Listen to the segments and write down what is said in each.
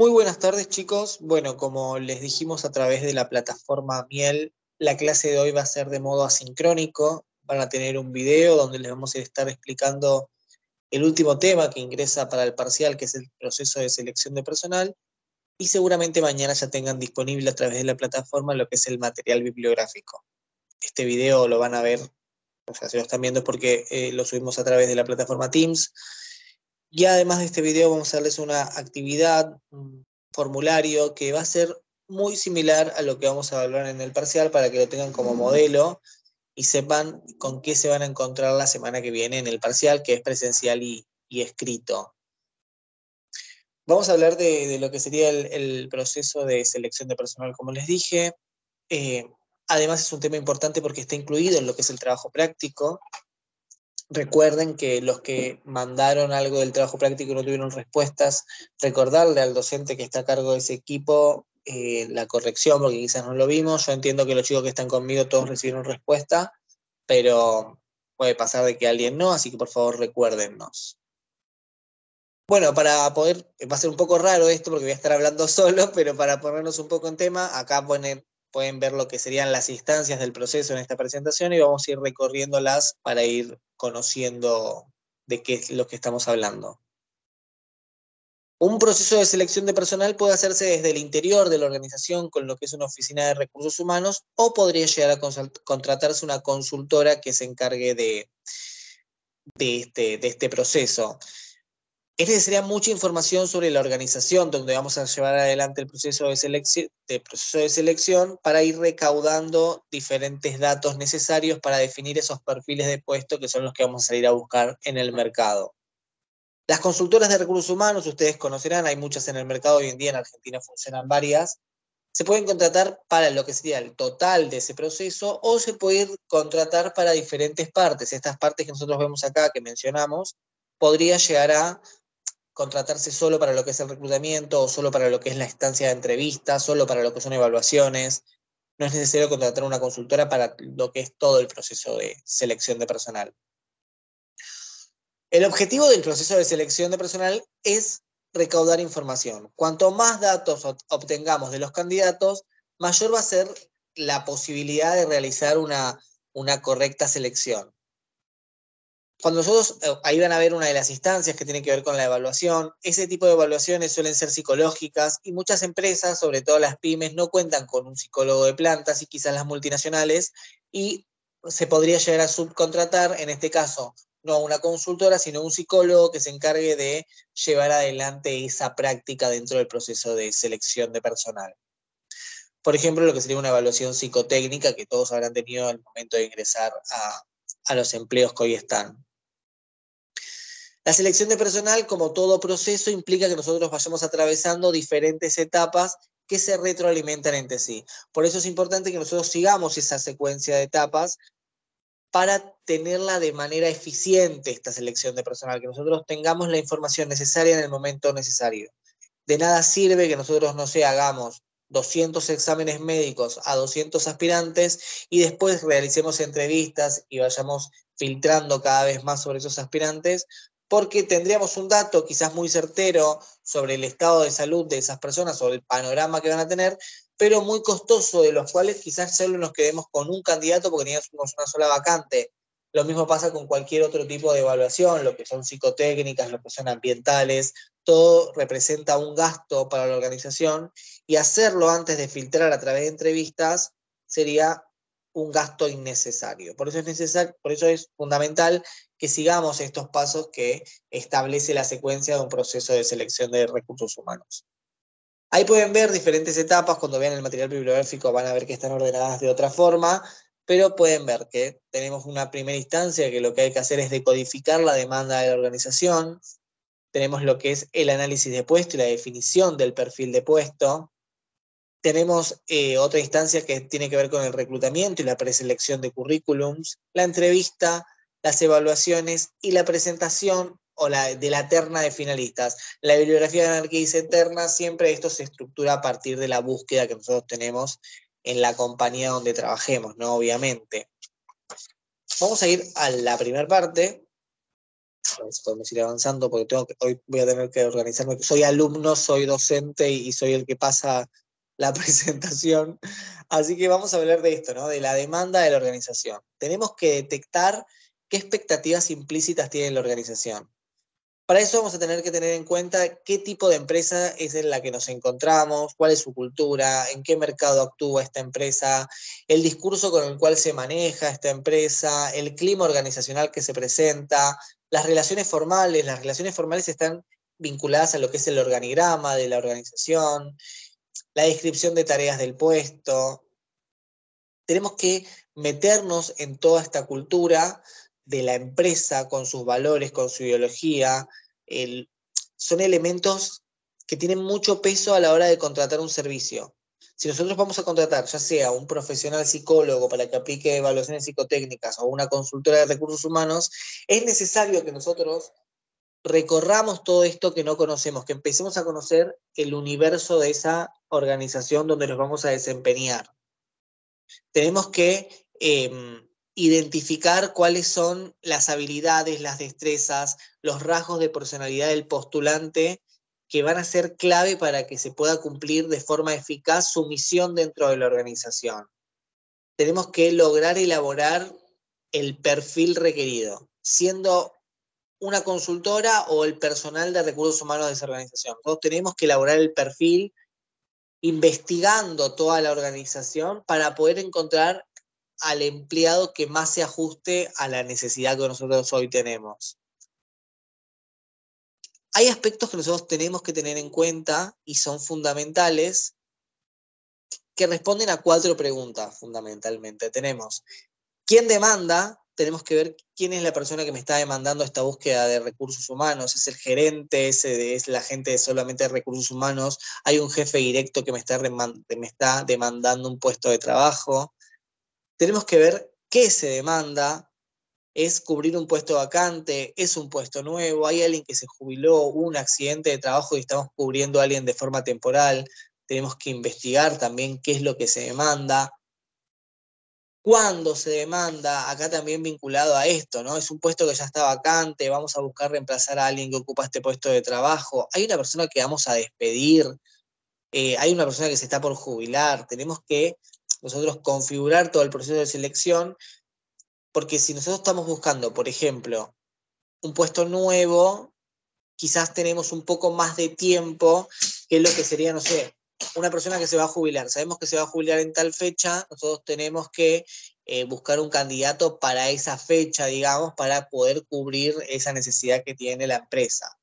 Muy buenas tardes, chicos. Bueno, como les dijimos a través de la plataforma Miel, la clase de hoy va a ser de modo asincrónico. Van a tener un video donde les vamos a estar explicando el último tema que ingresa para el parcial, que es el proceso de selección de personal, y seguramente mañana ya tengan disponible a través de la plataforma lo que es el material bibliográfico. Este video lo van a ver, o sea, si lo están viendo es porque lo subimos a través de la plataforma Teams. Y además de este video vamos a darles una actividad, un formulario que va a ser muy similar a lo que vamos a hablar en el parcial para que lo tengan como modelo y sepan con qué se van a encontrar la semana que viene en el parcial, que es presencial y escrito. Vamos a hablar de lo que sería el proceso de selección de personal, como les dije. Eh, Además es un tema importante porque está incluido en lo que es el trabajo práctico. Recuerden que los que mandaron algo del trabajo práctico y no tuvieron respuestas, recordarle al docente que está a cargo de ese equipo la corrección, porque quizás no lo vimos. Yo entiendo que los chicos que están conmigo todos recibieron respuesta, pero puede pasar de que alguien no, así que por favor recuérdennos. Bueno, para poder, va a ser un poco raro esto porque voy a estar hablando solo, pero para ponernos un poco en tema, acá pueden ver lo que serían las instancias del proceso en esta presentación y vamos a ir recorriéndolas para ir conociendo de qué es lo que estamos hablando. Un proceso de selección de personal puede hacerse desde el interior de la organización con lo que es una oficina de recursos humanos o podría llegar a contratarse una consultora que se encargue de este proceso. Es necesaria mucha información sobre la organización donde vamos a llevar adelante el proceso de selección para ir recaudando diferentes datos necesarios para definir esos perfiles de puesto que son los que vamos a salir a buscar en el mercado. Las consultoras de recursos humanos, ustedes conocerán, hay muchas en el mercado hoy en día, en Argentina funcionan varias, se pueden contratar para lo que sería el total de ese proceso o se puede contratar para diferentes partes. Estas partes que nosotros vemos acá, que mencionamos, podría llegar a contratarse solo para lo que es el reclutamiento o solo para lo que es la estancia de entrevistas, solo para lo que son evaluaciones. No es necesario contratar una consultora para lo que es todo el proceso de selección de personal. El objetivo del proceso de selección de personal es recaudar información. Cuanto más datos obtengamos de los candidatos, mayor va a ser la posibilidad de realizar una correcta selección. Cuando nosotros, ahí van a ver una de las instancias que tiene que ver con la evaluación, ese tipo de evaluaciones suelen ser psicológicas y muchas empresas, sobre todo las pymes, no cuentan con un psicólogo de plantas y quizás las multinacionales, y se podría llegar a subcontratar, en este caso, no a una consultora, sino a un psicólogo que se encargue de llevar adelante esa práctica dentro del proceso de selección de personal. Por ejemplo, lo que sería una evaluación psicotécnica que todos habrán tenido al momento de ingresar a los empleos que hoy están. La selección de personal, como todo proceso, implica que nosotros vayamos atravesando diferentes etapas que se retroalimentan entre sí. Por eso es importante que nosotros sigamos esa secuencia de etapas para tenerla de manera eficiente esta selección de personal, que nosotros tengamos la información necesaria en el momento necesario. De nada sirve que nosotros, no sé, hagamos 200 exámenes médicos a 200 aspirantes y después realicemos entrevistas y vayamos filtrando cada vez más sobre esos aspirantes, porque tendríamos un dato quizás muy certero sobre el estado de salud de esas personas, sobre el panorama que van a tener, pero muy costoso, de los cuales quizás solo nos quedemos con un candidato porque teníamos una sola vacante. Lo mismo pasa con cualquier otro tipo de evaluación, lo que son psicotécnicas, lo que son ambientales, todo representa un gasto para la organización y hacerlo antes de filtrar a través de entrevistas sería un gasto innecesario. Por eso es fundamental que sigamos estos pasos que establece la secuencia de un proceso de selección de recursos humanos. Ahí pueden ver diferentes etapas, cuando vean el material bibliográfico van a ver que están ordenadas de otra forma, pero pueden ver que tenemos una primera instancia que lo que hay que hacer es decodificar la demanda de la organización. Tenemos lo que es el análisis de puesto y la definición del perfil de puesto. Tenemos otra instancia que tiene que ver con el reclutamiento y la preselección de currículums, la entrevista, las evaluaciones y la presentación de la terna de finalistas. La bibliografía ganar que dice terna, siempre esto se estructura a partir de la búsqueda que nosotros tenemos en la compañía donde trabajemos, ¿no? Obviamente. Vamos a ir a la primera parte, A ver si podemos ir avanzando, porque hoy voy a tener que organizarme. Soy alumno, soy docente y soy el que pasa la presentación. Así que vamos a hablar de esto, ¿no? De la demanda de la organización. Tenemos que detectar qué expectativas implícitas tiene la organización. Para eso vamos a tener que tener en cuenta qué tipo de empresa es en la que nos encontramos, cuál es su cultura, en qué mercado actúa esta empresa, el discurso con el cual se maneja esta empresa, el clima organizacional que se presenta, las relaciones formales. Las relaciones formales están vinculadas a lo que es el organigrama de la organización, la descripción de tareas del puesto. Tenemos que meternos en toda esta cultura de la empresa, con sus valores, con su ideología. El, Son elementos que tienen mucho peso a la hora de contratar un servicio. Si nosotros vamos a contratar, ya sea un profesional psicólogo para que aplique evaluaciones psicotécnicas o una consultora de recursos humanos, es necesario que nosotros recorramos todo esto que no conocemos, que empecemos a conocer el universo de esa organización donde nos vamos a desempeñar. Tenemos que identificar cuáles son las habilidades, las destrezas, los rasgos de personalidad del postulante que van a ser clave para que se pueda cumplir de forma eficaz su misión dentro de la organización. Tenemos que lograr elaborar el perfil requerido, siendo una consultora o el personal de recursos humanos de esa organización. Nosotros tenemos que elaborar el perfil investigando toda la organización para poder encontrar al empleado que más se ajuste a la necesidad que nosotros hoy tenemos. Hay aspectos que nosotros tenemos que tener en cuenta y son fundamentales, que responden a 4 preguntas fundamentalmente. Tenemos, ¿quién demanda? Tenemos que ver quién es la persona que me está demandando esta búsqueda de recursos humanos. ¿Es el gerente? ¿Es la gente solamente de recursos humanos? ¿Hay un jefe directo que me está demandando un puesto de trabajo? Tenemos que ver qué se demanda. ¿Es cubrir un puesto vacante? ¿Es un puesto nuevo? ¿Hay alguien que se jubiló? ¿Hubo un accidente de trabajo y estamos cubriendo a alguien de forma temporal? Tenemos que investigar también qué es lo que se demanda. ¿Cuándo se demanda? Acá también vinculado a esto, ¿no? Es un puesto que ya está vacante, vamos a buscar reemplazar a alguien que ocupa este puesto de trabajo. Hay una persona que vamos a despedir, hay una persona que se está por jubilar. Tenemos que nosotros configurar todo el proceso de selección, porque si nosotros estamos buscando, por ejemplo, un puesto nuevo, quizás tenemos un poco más de tiempo que lo que sería, no sé, una persona que se va a jubilar. Sabemos que se va a jubilar en tal fecha, nosotros tenemos que buscar un candidato para esa fecha, digamos, para poder cubrir esa necesidad que tiene la empresa.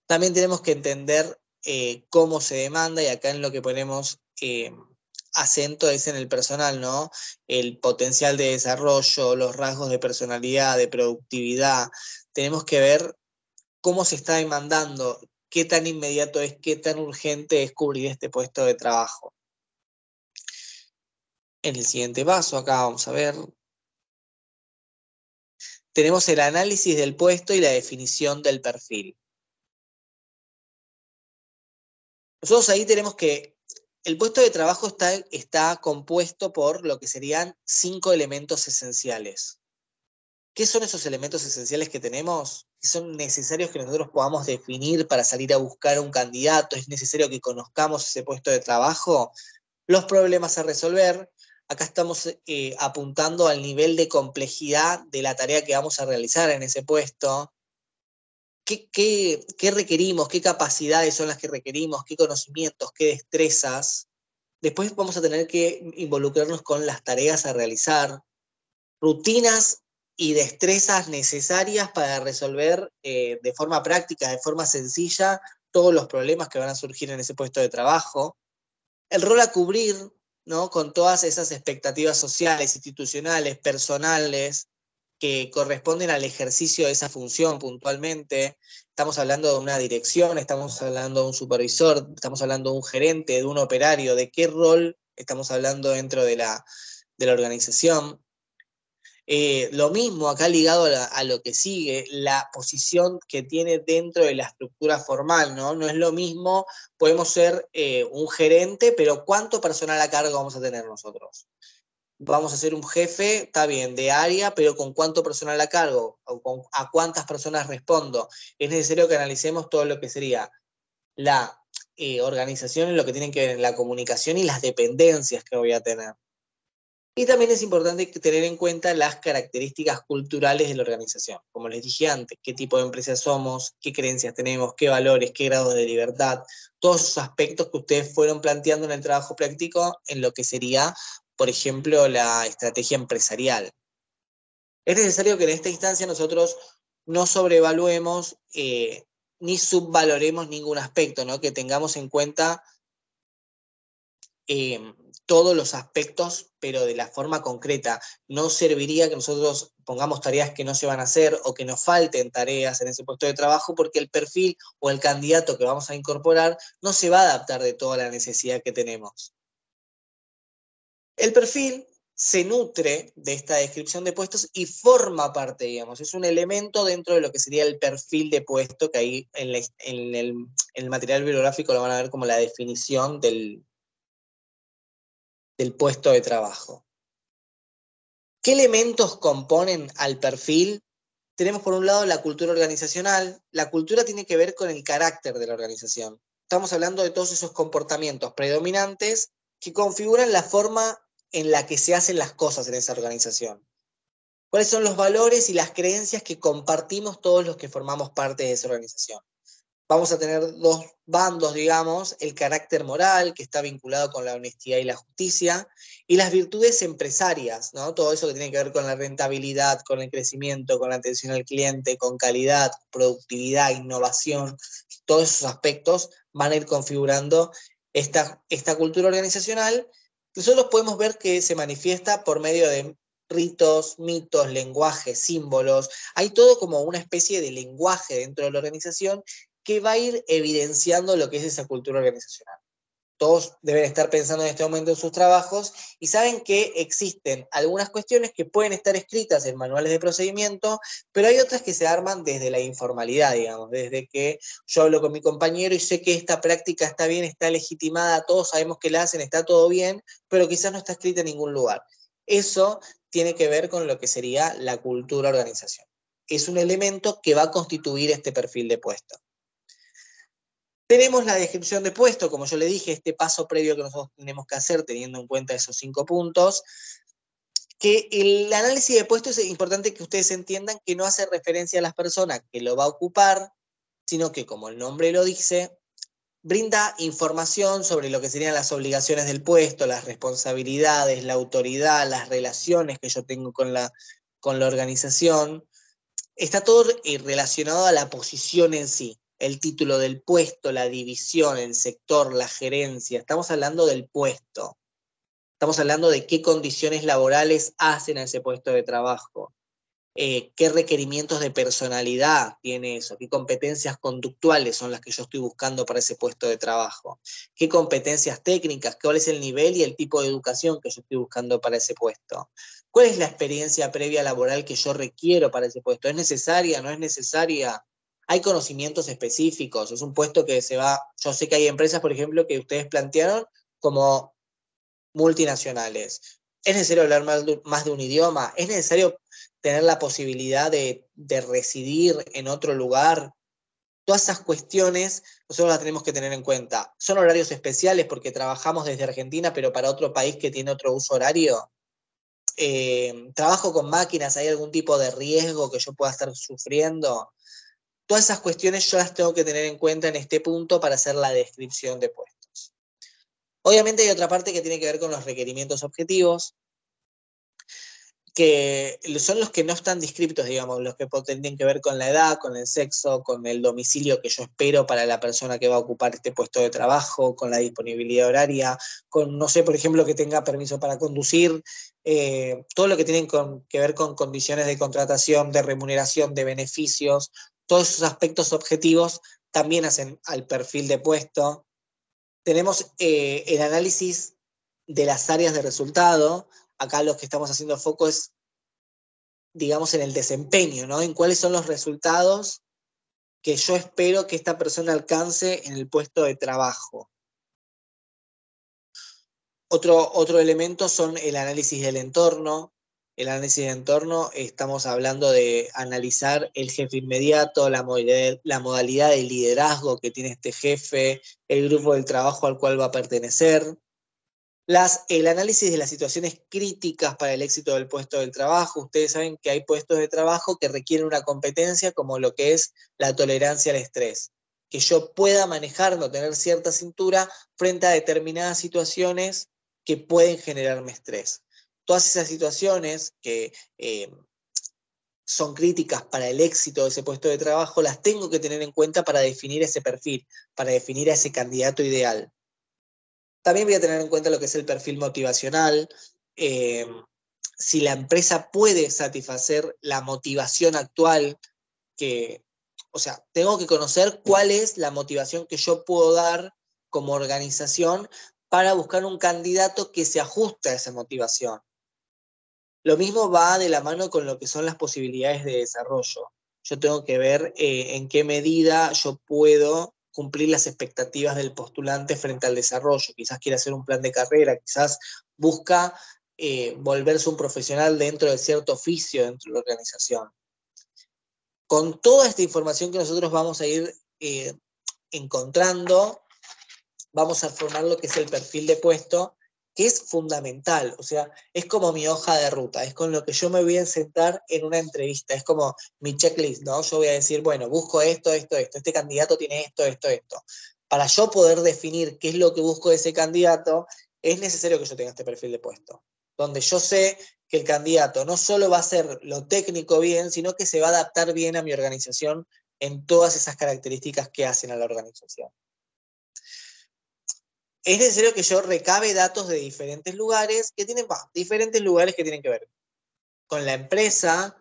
También tenemos que entender cómo se demanda, y acá en lo que ponemos acento es en el personal, ¿no? El potencial de desarrollo, los rasgos de personalidad, de productividad. Tenemos que ver cómo se está demandando, qué tan inmediato es, qué tan urgente es cubrir este puesto de trabajo. En el siguiente paso, acá vamos a ver, tenemos el análisis del puesto y la definición del perfil. Nosotros ahí tenemos que, el puesto de trabajo está compuesto por lo que serían 5 elementos esenciales. ¿Qué son esos elementos esenciales que tenemos? Que son necesarios que nosotros podamos definir para salir a buscar un candidato. Es necesario que conozcamos ese puesto de trabajo. Los problemas a resolver. Acá estamos apuntando al nivel de complejidad de la tarea que vamos a realizar en ese puesto. ¿Qué requerimos? ¿Qué capacidades son las que requerimos? ¿Qué conocimientos? ¿Qué destrezas? Después vamos a tener que involucrarnos con las tareas a realizar, rutinas y destrezas necesarias para resolver de forma práctica, de forma sencilla, todos los problemas que van a surgir en ese puesto de trabajo. El rol a cubrir, ¿no? Con todas esas expectativas sociales, institucionales, personales, que corresponden al ejercicio de esa función puntualmente. Estamos hablando de una dirección, estamos hablando de un supervisor, estamos hablando de un gerente, de un operario, de qué rol estamos hablando dentro de la organización. Lo mismo acá ligado a lo que sigue, la posición que tiene dentro de la estructura formal, ¿no? No es lo mismo, podemos ser un gerente, pero ¿cuánto personal a cargo vamos a tener nosotros? vamos a ser un jefe, está bien, de área, pero ¿con cuánto personal a cargo? O ¿a cuántas personas respondo? Es necesario que analicemos todo lo que sería la organización en lo que tienen que ver en la comunicación y las dependencias que voy a tener. Y también es importante tener en cuenta las características culturales de la organización. Como les dije antes, qué tipo de empresa somos, qué creencias tenemos, qué valores, qué grados de libertad, todos esos aspectos que ustedes fueron planteando en el trabajo práctico en lo que sería, por ejemplo, la estrategia empresarial. Es necesario que en esta instancia nosotros no sobrevaluemos ni subvaloremos ningún aspecto, ¿no? Que tengamos en cuenta eh, todos los aspectos, pero de la forma concreta. No serviría que nosotros pongamos tareas que no se van a hacer o que nos falten tareas en ese puesto de trabajo porque el perfil o el candidato que vamos a incorporar no se va a adaptar de toda la necesidad que tenemos. El perfil se nutre de esta descripción de puestos y forma parte, digamos, es un elemento dentro de lo que sería el perfil de puesto, que ahí en el material bibliográfico lo van a ver como la definición del puesto de trabajo. ¿Qué elementos componen al perfil? Tenemos por un lado la cultura organizacional. La cultura tiene que ver con el carácter de la organización. Estamos hablando de todos esos comportamientos predominantes que configuran la forma en la que se hacen las cosas en esa organización. ¿Cuáles son los valores y las creencias que compartimos todos los que formamos parte de esa organización? Vamos a tener dos bandos, digamos, el carácter moral, que está vinculado con la honestidad y la justicia, y las virtudes empresarias, ¿no? Todo eso que tiene que ver con la rentabilidad, con el crecimiento, con la atención al cliente, con calidad, productividad, innovación, todos esos aspectos van a ir configurando esta cultura organizacional. Nosotros podemos ver que se manifiesta por medio de ritos, mitos, lenguajes, símbolos. Hay todo como una especie de lenguaje dentro de la organización que va a ir evidenciando lo que es esa cultura organizacional. Todos deben estar pensando en este momento en sus trabajos y saben que existen algunas cuestiones que pueden estar escritas en manuales de procedimiento, pero hay otras que se arman desde la informalidad, digamos, desde que yo hablo con mi compañero y sé que esta práctica está bien, está legitimada, todos sabemos que la hacen, está todo bien, pero quizás no está escrita en ningún lugar. Eso tiene que ver con lo que sería la cultura organizacional. Es un elemento que va a constituir este perfil de puesto. Tenemos la descripción de puesto, como yo le dije, este paso previo que nosotros tenemos que hacer teniendo en cuenta esos 5 puntos, que el análisis de puesto es importante que ustedes entiendan que no hace referencia a las personas que lo va a ocupar, sino que, como el nombre lo dice, brinda información sobre lo que serían las obligaciones del puesto, las responsabilidades, la autoridad, las relaciones que yo tengo con la organización. Está todo relacionado a la posición en sí, el título del puesto, la división, el sector, la gerencia. Estamos hablando del puesto. Estamos hablando de qué condiciones laborales hacen a ese puesto de trabajo, qué requerimientos de personalidad tiene eso, qué competencias conductuales son las que yo estoy buscando para ese puesto de trabajo, qué competencias técnicas, cuál es el nivel y el tipo de educación que yo estoy buscando para ese puesto. ¿Cuál es la experiencia previa laboral que yo requiero para ese puesto? ¿Es necesaria? ¿No es necesaria? ¿Hay conocimientos específicos? Es un puesto que se va, yo sé que hay empresas, por ejemplo, que ustedes plantearon como multinacionales. ¿Es necesario hablar más de un idioma? ¿Es necesario tener la posibilidad de residir en otro lugar? Todas esas cuestiones nosotros las tenemos que tener en cuenta. ¿Son horarios especiales porque trabajamos desde Argentina, pero para otro país que tiene otro uso horario? ¿Trabajo con máquinas? ¿Hay algún tipo de riesgo que yo pueda estar sufriendo? Todas esas cuestiones yo las tengo que tener en cuenta en este punto para hacer la descripción de puestos. Obviamente hay otra parte que tiene que ver con los requerimientos objetivos, que son los que no están descriptos, digamos, los que tienen que ver con la edad, con el sexo, con el domicilio que yo espero para la persona que va a ocupar este puesto de trabajo, con la disponibilidad horaria, con, no sé, por ejemplo, que tenga permiso para conducir, todo lo que tiene que ver con condiciones de contratación, de remuneración, de beneficios, todos esos aspectos objetivos también hacen al perfil de puesto. Tenemos el análisis de las áreas de resultado. Acá lo que estamos haciendo foco es, digamos, en el desempeño, ¿no? En cuáles son los resultados que yo espero que esta persona alcance en el puesto de trabajo. Otro elemento son el análisis del entorno. El análisis del entorno, estamos hablando de analizar el jefe inmediato, la modalidad de liderazgo que tiene este jefe, el grupo del trabajo al cual va a pertenecer. El análisis de las situaciones críticas para el éxito del puesto del trabajo. Ustedes saben que hay puestos de trabajo que requieren una competencia como lo que es la tolerancia al estrés. Que yo pueda manejar, no tener cierta cintura frente a determinadas situaciones que pueden generarme estrés. Todas esas situaciones que son críticas para el éxito de ese puesto de trabajo, las tengo que tener en cuenta para definir ese perfil, para definir a ese candidato ideal. También voy a tener en cuenta lo que es el perfil motivacional, eh, si la empresa puede satisfacer la motivación actual, o sea, tengo que conocer cuál es la motivación que yo puedo dar como organización para buscar un candidato que se ajuste a esa motivación. Lo mismo va de la mano con lo que son las posibilidades de desarrollo. Yo tengo que ver en qué medida yo puedo cumplir las expectativas del postulante frente al desarrollo. Quizás quiere hacer un plan de carrera, quizás busca volverse un profesional dentro de cierto oficio dentro de la organización. Con toda esta información que nosotros vamos a ir encontrando, vamos a formar lo que es el perfil de puesto, que es fundamental. O sea, es como mi hoja de ruta, es con lo que yo me voy a sentar en una entrevista, es como mi checklist, ¿no? Yo voy a decir, bueno, busco esto, este candidato tiene esto. Para yo poder definir qué es lo que busco de ese candidato, es necesario que yo tenga este perfil de puesto, donde yo sé que el candidato no solo va a hacer lo técnico bien, sino que se va a adaptar bien a mi organización en todas esas características que hacen a la organización. Es necesario que yo recabe datos de diferentes lugares que tienen que ver con la empresa,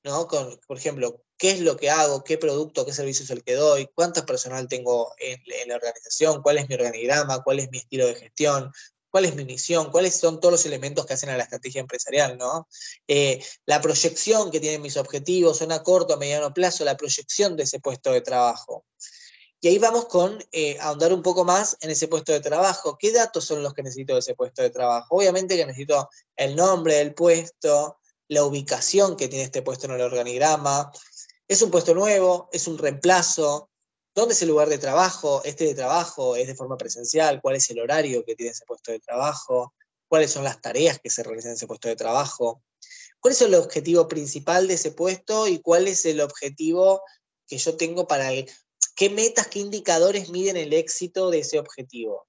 ¿no? Por ejemplo, qué es lo que hago, qué producto, qué servicio es el que doy, cuánto personal tengo en la organización, cuál es mi organigrama, cuál es mi estilo de gestión, cuál es mi misión, cuáles son todos los elementos que hacen a la estrategia empresarial, ¿no? La proyección que tienen mis objetivos, son a corto, a mediano plazo, la proyección de ese puesto de trabajo. Y ahí vamos con ahondar un poco más en ese puesto de trabajo. ¿Qué datos son los que necesito de ese puesto de trabajo? Obviamente que necesito el nombre del puesto, la ubicación que tiene este puesto en el organigrama. ¿Es un puesto nuevo? ¿Es un reemplazo? ¿Dónde es el lugar de trabajo? ¿Este de trabajo es de forma presencial? ¿Cuál es el horario que tiene ese puesto de trabajo? ¿Cuáles son las tareas que se realizan en ese puesto de trabajo? ¿Cuál es el objetivo principal de ese puesto y cuál es el objetivo que yo tengo para qué metas, qué indicadores miden el éxito de ese objetivo?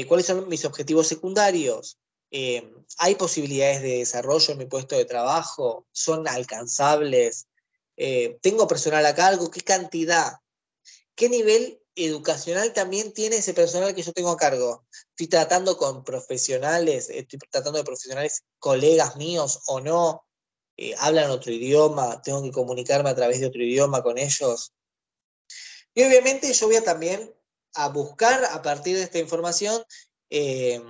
¿Cuáles son mis objetivos secundarios? ¿Hay posibilidades de desarrollo en mi puesto de trabajo? ¿Son alcanzables? ¿Tengo personal a cargo? ¿Qué cantidad? ¿Qué nivel educacional también tiene ese personal que yo tengo a cargo? ¿Estoy tratando con profesionales? ¿Estoy tratando de profesionales colegas míos o no? ¿Hablan otro idioma? ¿Tengo que comunicarme a través de otro idioma con ellos? Y obviamente yo voy a también a buscar a partir de esta información eh,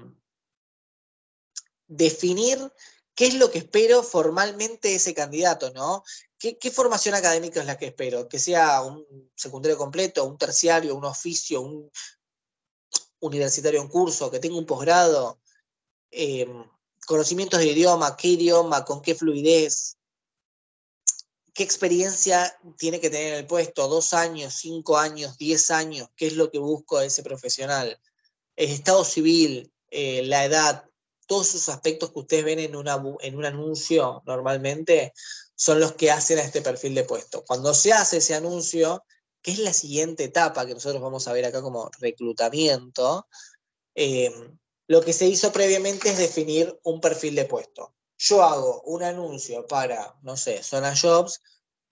definir qué es lo que espero formalmente de ese candidato, ¿no? ¿Qué formación académica es la que espero? Que sea un secundario completo, un terciario, un oficio, un universitario en curso, que tenga un posgrado, eh, conocimientos de idioma, con qué fluidez, qué experiencia tiene que tener en el puesto, 2 años, 5 años, 10 años, qué es lo que busco de ese profesional. El estado civil, la edad, todos esos aspectos que ustedes ven en un anuncio normalmente son los que hacen a este perfil de puesto. Cuando se hace ese anuncio, que es la siguiente etapa que nosotros vamos a ver acá como reclutamiento, eh, lo que se hizo previamente es definir un perfil de puesto. Yo hago un anuncio para, no sé, Zona Jobs,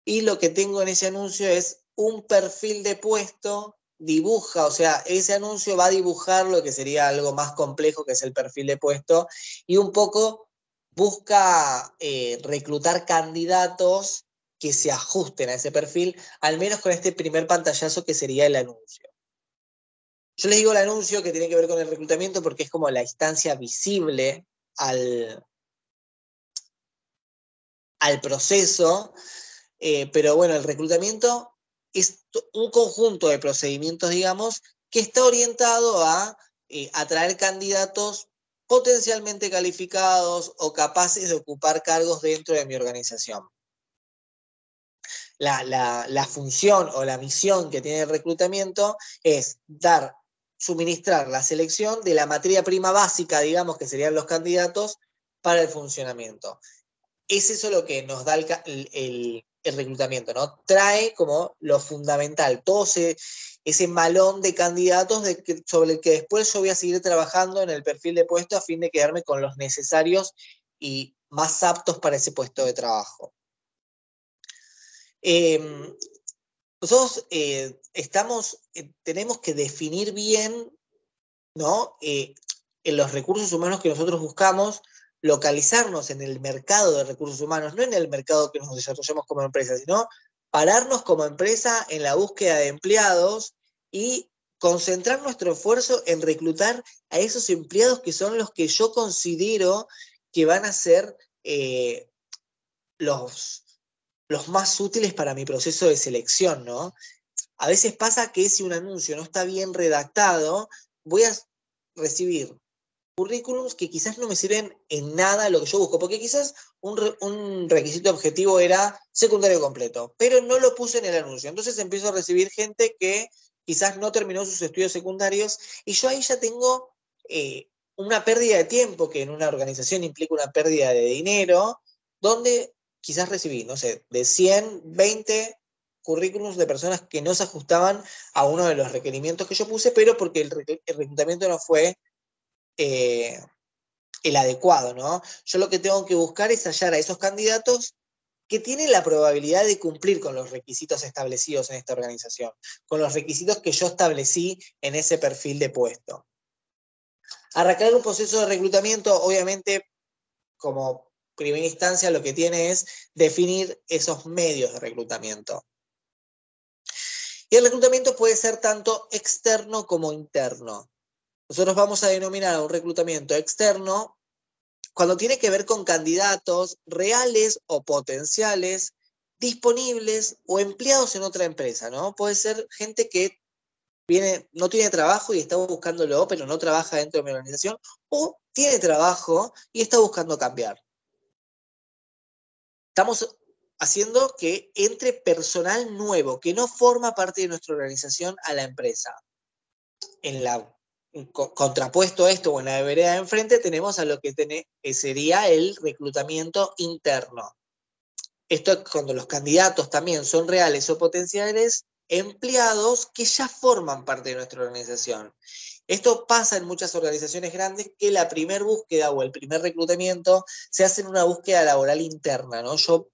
y lo que tengo en ese anuncio es un perfil de puesto, dibuja, o sea, ese anuncio va a dibujar lo que sería algo más complejo, que es el perfil de puesto, y un poco busca reclutar candidatos que se ajusten a ese perfil, al menos con este primer pantallazo que sería el anuncio. Yo les digo el anuncio que tiene que ver con el reclutamiento porque es como la instancia visible al proceso. Pero bueno, el reclutamiento es un conjunto de procedimientos, digamos, que está orientado a atraer candidatos potencialmente calificados o capaces de ocupar cargos dentro de mi organización. La función o la misión que tiene el reclutamiento es suministrar la selección de la materia prima básica, digamos, que serían los candidatos para el funcionamiento. Es eso lo que nos da el reclutamiento, ¿no? Trae como lo fundamental, todo ese malón de candidatos sobre el que después yo voy a seguir trabajando en el perfil de puesto a fin de quedarme con los necesarios y más aptos para ese puesto de trabajo. Nosotros tenemos que definir bien, ¿no? En los recursos humanos que nosotros buscamos, localizarnos en el mercado de recursos humanos, no en el mercado que nos desarrollamos como empresa, sino pararnos como empresa en la búsqueda de empleados y concentrar nuestro esfuerzo en reclutar a esos empleados que son los que yo considero que van a ser los más útiles para mi proceso de selección, ¿no? A veces pasa que si un anuncio no está bien redactado, voy a recibir currículums que quizás no me sirven en nada lo que yo busco, porque quizás un requisito objetivo era secundario completo, pero no lo puse en el anuncio. Entonces empiezo a recibir gente que quizás no terminó sus estudios secundarios y yo ahí ya tengo una pérdida de tiempo, que en una organización implica una pérdida de dinero, donde quizás recibí, no sé, de 100, 20 currículums de personas que no se ajustaban a uno de los requerimientos que yo puse, pero porque el reclutamiento no fue el adecuado, ¿no? Yo lo que tengo que buscar es hallar a esos candidatos que tienen la probabilidad de cumplir con los requisitos establecidos en esta organización, con los requisitos que yo establecí en ese perfil de puesto. Arrancar un proceso de reclutamiento, obviamente, como primera instancia, lo que tiene es definir esos medios de reclutamiento. Y el reclutamiento puede ser tanto externo como interno. Nosotros vamos a denominar a un reclutamiento externo cuando tiene que ver con candidatos reales o potenciales, disponibles o empleados en otra empresa, ¿no? Puede ser gente que no tiene trabajo y está buscándolo, pero no trabaja dentro de mi organización, o tiene trabajo y está buscando cambiar. Estamos haciendo que entre personal nuevo, que no forma parte de nuestra organización, a la empresa. Contrapuesto a esto, o en la vereda de enfrente, tenemos a lo que sería el reclutamiento interno. Esto es cuando los candidatos también son reales o potenciales empleados que ya forman parte de nuestra organización. Esto pasa en muchas organizaciones grandes, que la primer búsqueda o el primer reclutamiento se hace en una búsqueda laboral interna, ¿no? Yo,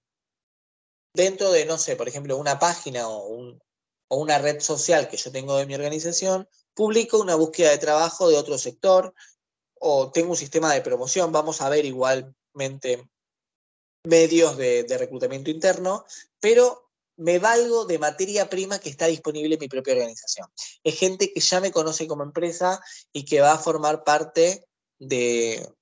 dentro de, no sé, por ejemplo, una página o una red social que yo tengo de mi organización, publico una búsqueda de trabajo de otro sector o tengo un sistema de promoción. Vamos a ver igualmente medios de reclutamiento interno, pero me valgo de materia prima que está disponible en mi propia organización. Es gente que ya me conoce como empresa y que va a formar parte de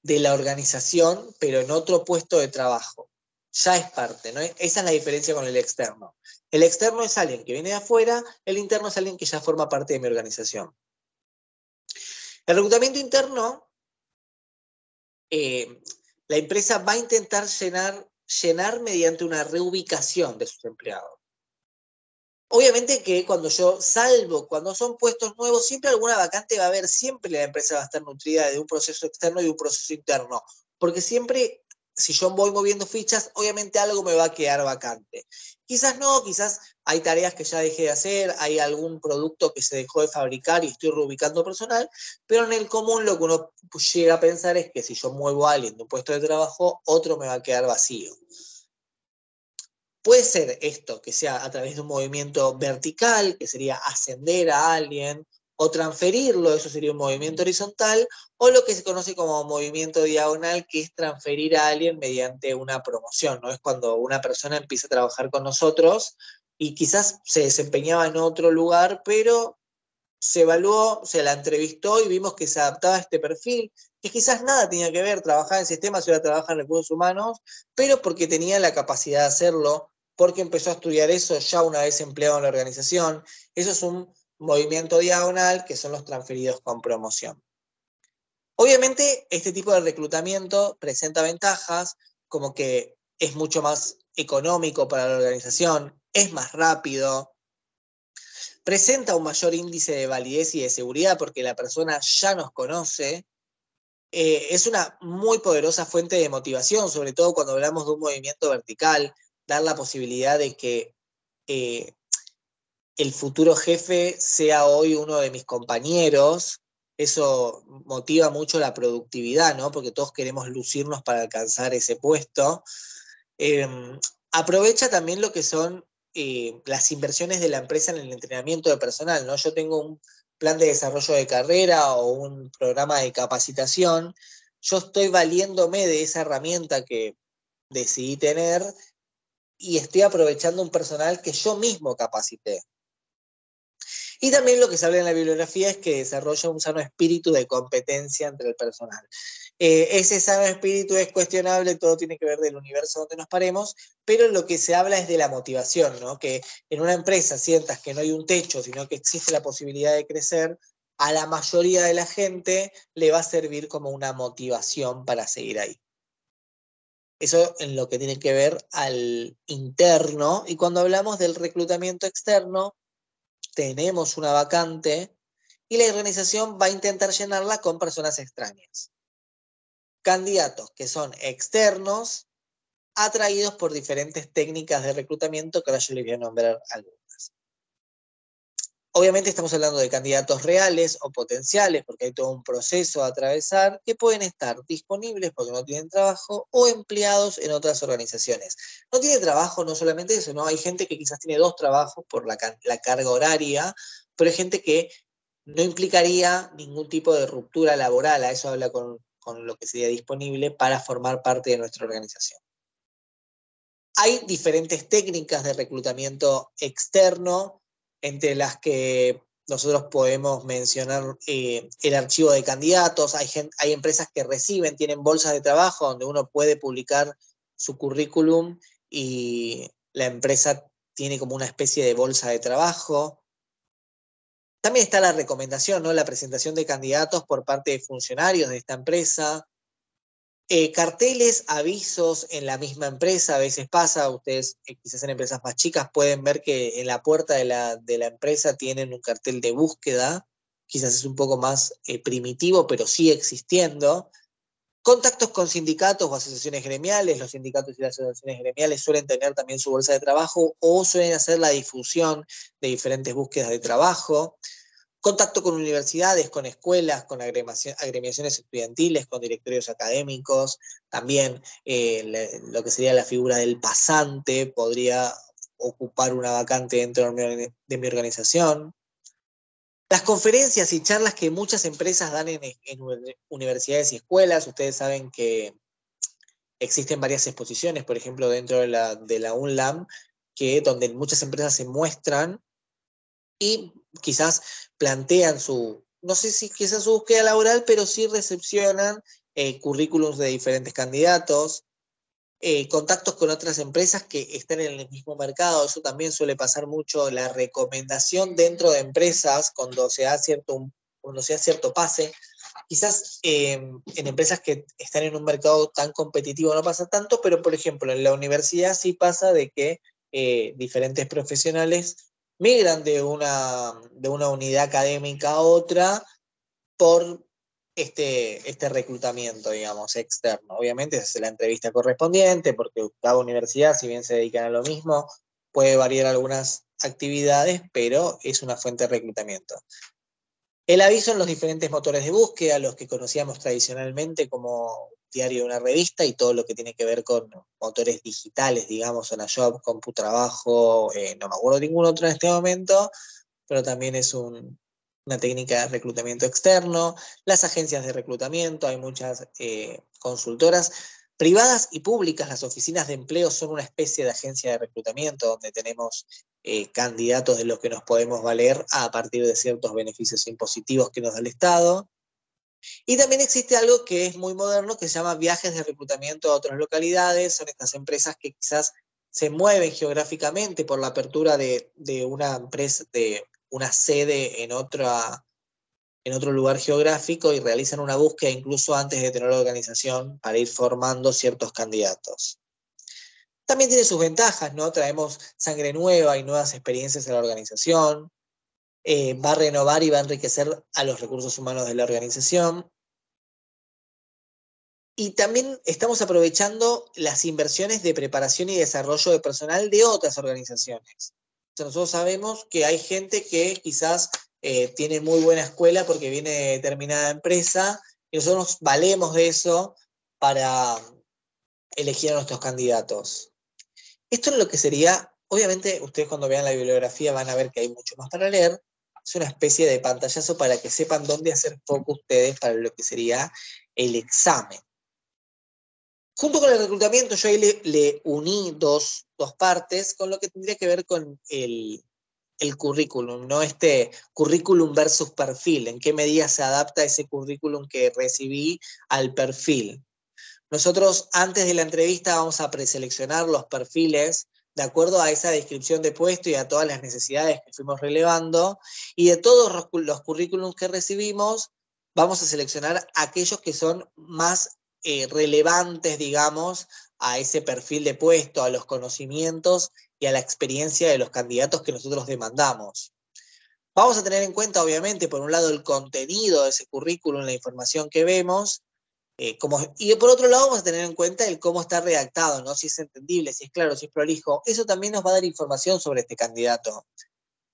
la organización, pero en otro puesto de trabajo. Ya es parte, ¿no? Esa es la diferencia con el externo. El externo es alguien que viene de afuera, el interno es alguien que ya forma parte de mi organización. El reclutamiento interno, la empresa va a intentar llenar mediante una reubicación de sus empleados. Obviamente que cuando son puestos nuevos, siempre alguna vacante va a haber, siempre la empresa va a estar nutrida de un proceso externo y de un proceso interno, porque siempre, si yo voy moviendo fichas, obviamente algo me va a quedar vacante. Quizás no, quizás hay tareas que ya dejé de hacer, hay algún producto que se dejó de fabricar y estoy reubicando personal, pero en el común lo que uno llega a pensar es que si yo muevo a alguien de un puesto de trabajo, otro me va a quedar vacío. Puede ser esto, que sea a través de un movimiento vertical, que sería ascender a alguien, o transferirlo, eso sería un movimiento horizontal, o lo que se conoce como movimiento diagonal, que es transferir a alguien mediante una promoción, ¿no? Es cuando una persona empieza a trabajar con nosotros y quizás se desempeñaba en otro lugar, pero se evaluó, se la entrevistó y vimos que se adaptaba a este perfil, que quizás nada tenía que ver, trabajaba en sistemas y ahora trabaja en recursos humanos, pero porque tenía la capacidad de hacerlo, porque empezó a estudiar eso ya una vez empleado en la organización. Eso es un movimiento diagonal, que son los transferidos con promoción. Obviamente, este tipo de reclutamiento presenta ventajas, como que es mucho más económico para la organización, es más rápido, presenta un mayor índice de validez y de seguridad porque la persona ya nos conoce. Es una muy poderosa fuente de motivación, sobre todo cuando hablamos de un movimiento vertical, dar la posibilidad de que eh, el futuro jefe sea hoy uno de mis compañeros. Eso motiva mucho la productividad, ¿no? Porque todos queremos lucirnos para alcanzar ese puesto. Eh, Aprovecha también lo que son las inversiones de la empresa en el entrenamiento de personal, ¿no? Yo tengo un plan de desarrollo de carrera o un programa de capacitación. Yo estoy valiéndome de esa herramienta que decidí tener y estoy aprovechando un personal que yo mismo capacité. Y también lo que se habla en la bibliografía es que desarrolla un sano espíritu de competencia entre el personal. Ese sano espíritu es cuestionable, todo tiene que ver del universo donde nos paremos, pero lo que se habla es de la motivación, ¿no? Que en una empresa sientas que no hay un techo, sino que existe la posibilidad de crecer, a la mayoría de la gente le va a servir como una motivación para seguir ahí. Eso en lo que tiene que ver al interno, y cuando hablamos del reclutamiento externo, tenemos una vacante y la organización va a intentar llenarla con personas extrañas. Candidatos que son externos, atraídos por diferentes técnicas de reclutamiento, que ahora yo les voy a nombrar algunas. Obviamente estamos hablando de candidatos reales o potenciales, porque hay todo un proceso a atravesar, que pueden estar disponibles porque no tienen trabajo o empleados en otras organizaciones. No tiene trabajo, no solamente eso, ¿no? Hay gente que quizás tiene 2 trabajos por la carga horaria, pero hay gente que no implicaría ningún tipo de ruptura laboral, a eso habla con lo que sería disponible para formar parte de nuestra organización. Hay diferentes técnicas de reclutamiento externo, entre las que nosotros podemos mencionar el archivo de candidatos. Hay empresas que reciben, tienen bolsas de trabajo donde uno puede publicar su currículum y la empresa tiene como una especie de bolsa de trabajo. También está la recomendación, ¿no? La presentación de candidatos por parte de funcionarios de esta empresa. Carteles, avisos en la misma empresa, a veces pasa, ustedes quizás en empresas más chicas pueden ver que en la puerta de la empresa tienen un cartel de búsqueda, quizás es un poco más primitivo, pero sigue existiendo. Contactos con sindicatos o asociaciones gremiales, los sindicatos y las asociaciones gremiales suelen tener también su bolsa de trabajo o suelen hacer la difusión de diferentes búsquedas de trabajo. Contacto con universidades, con escuelas, con agremiaciones estudiantiles, con directorios académicos, también lo que sería la figura del pasante podría ocupar una vacante dentro de mi organización. Las conferencias y charlas que muchas empresas dan en universidades y escuelas, ustedes saben que existen varias exposiciones, por ejemplo, dentro de la UNLAM, donde muchas empresas se muestran y quizás plantean no sé si quizás su búsqueda laboral, pero sí recepcionan currículums de diferentes candidatos, contactos con otras empresas que están en el mismo mercado. Eso también suele pasar mucho, la recomendación dentro de empresas cuando se da cierto pase. Quizás en empresas que están en un mercado tan competitivo no pasa tanto, pero por ejemplo en la universidad sí pasa de que diferentes profesionales migran de una unidad académica a otra por este reclutamiento, digamos, externo. Obviamente se hace la entrevista correspondiente, porque cada universidad, si bien se dedican a lo mismo, puede variar algunas actividades, pero es una fuente de reclutamiento. El aviso en los diferentes motores de búsqueda, los que conocíamos tradicionalmente como diario de una revista y todo lo que tiene que ver con motores digitales, digamos, Job, CompuTrabajo, no me acuerdo de ningún otro en este momento, pero también es una técnica de reclutamiento externo. Las agencias de reclutamiento, hay muchas consultoras privadas y públicas. Las oficinas de empleo son una especie de agencia de reclutamiento donde tenemos candidatos de los que nos podemos valer a partir de ciertos beneficios impositivos que nos da el Estado. Y también existe algo que es muy moderno, que se llama viajes de reclutamiento a otras localidades. Son estas empresas que quizás se mueven geográficamente por la apertura de una empresa, una sede en otro lugar geográfico y realizan una búsqueda incluso antes de tener la organización para ir formando ciertos candidatos. También tiene sus ventajas, ¿no? Traemos sangre nueva y nuevas experiencias a la organización, va a renovar y va a enriquecer a los recursos humanos de la organización. Y también estamos aprovechando las inversiones de preparación y desarrollo de personal de otras organizaciones. O sea, nosotros sabemos que hay gente que quizás tiene muy buena escuela porque viene de determinada empresa y nosotros nos valemos de eso para elegir a nuestros candidatos. Esto es lo que sería, obviamente ustedes cuando vean la bibliografía van a ver que hay mucho más para leer, es una especie de pantallazo para que sepan dónde hacer foco ustedes para lo que sería el examen. Junto con el reclutamiento, yo ahí le uní dos partes con lo que tendría que ver con el currículum, ¿no? Este currículum versus perfil, en qué medida se adapta ese currículum que recibí al perfil. Nosotros antes de la entrevista vamos a preseleccionar los perfiles de acuerdo a esa descripción de puesto y a todas las necesidades que fuimos relevando, y de todos los currículums que recibimos, vamos a seleccionar aquellos que son más relevantes, digamos, a ese perfil de puesto, a los conocimientos y a la experiencia de los candidatos que nosotros demandamos. Vamos a tener en cuenta, obviamente, por un lado, el contenido de ese currículum, la información que vemos, y por otro lado vamos a tener en cuenta el cómo está redactado, ¿no? Si es entendible, si es claro, si es prolijo. Eso también nos va a dar información sobre este candidato.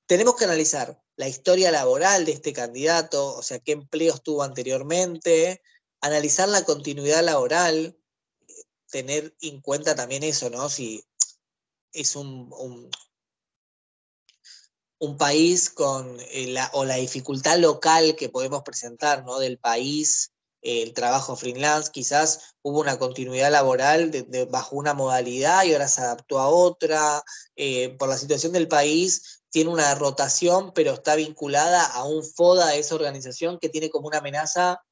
Tenemos que analizar la historia laboral de este candidato, o sea, qué empleos tuvo anteriormente, analizar la continuidad laboral, tener en cuenta también eso, ¿no? Si es un país con la dificultad local que podemos presentar, ¿no? Del país, el trabajo freelance, quizás hubo una continuidad laboral bajo una modalidad y ahora se adaptó a otra, por la situación del país tiene una rotación, pero está vinculada a un FODA de esa organización que tiene como una amenaza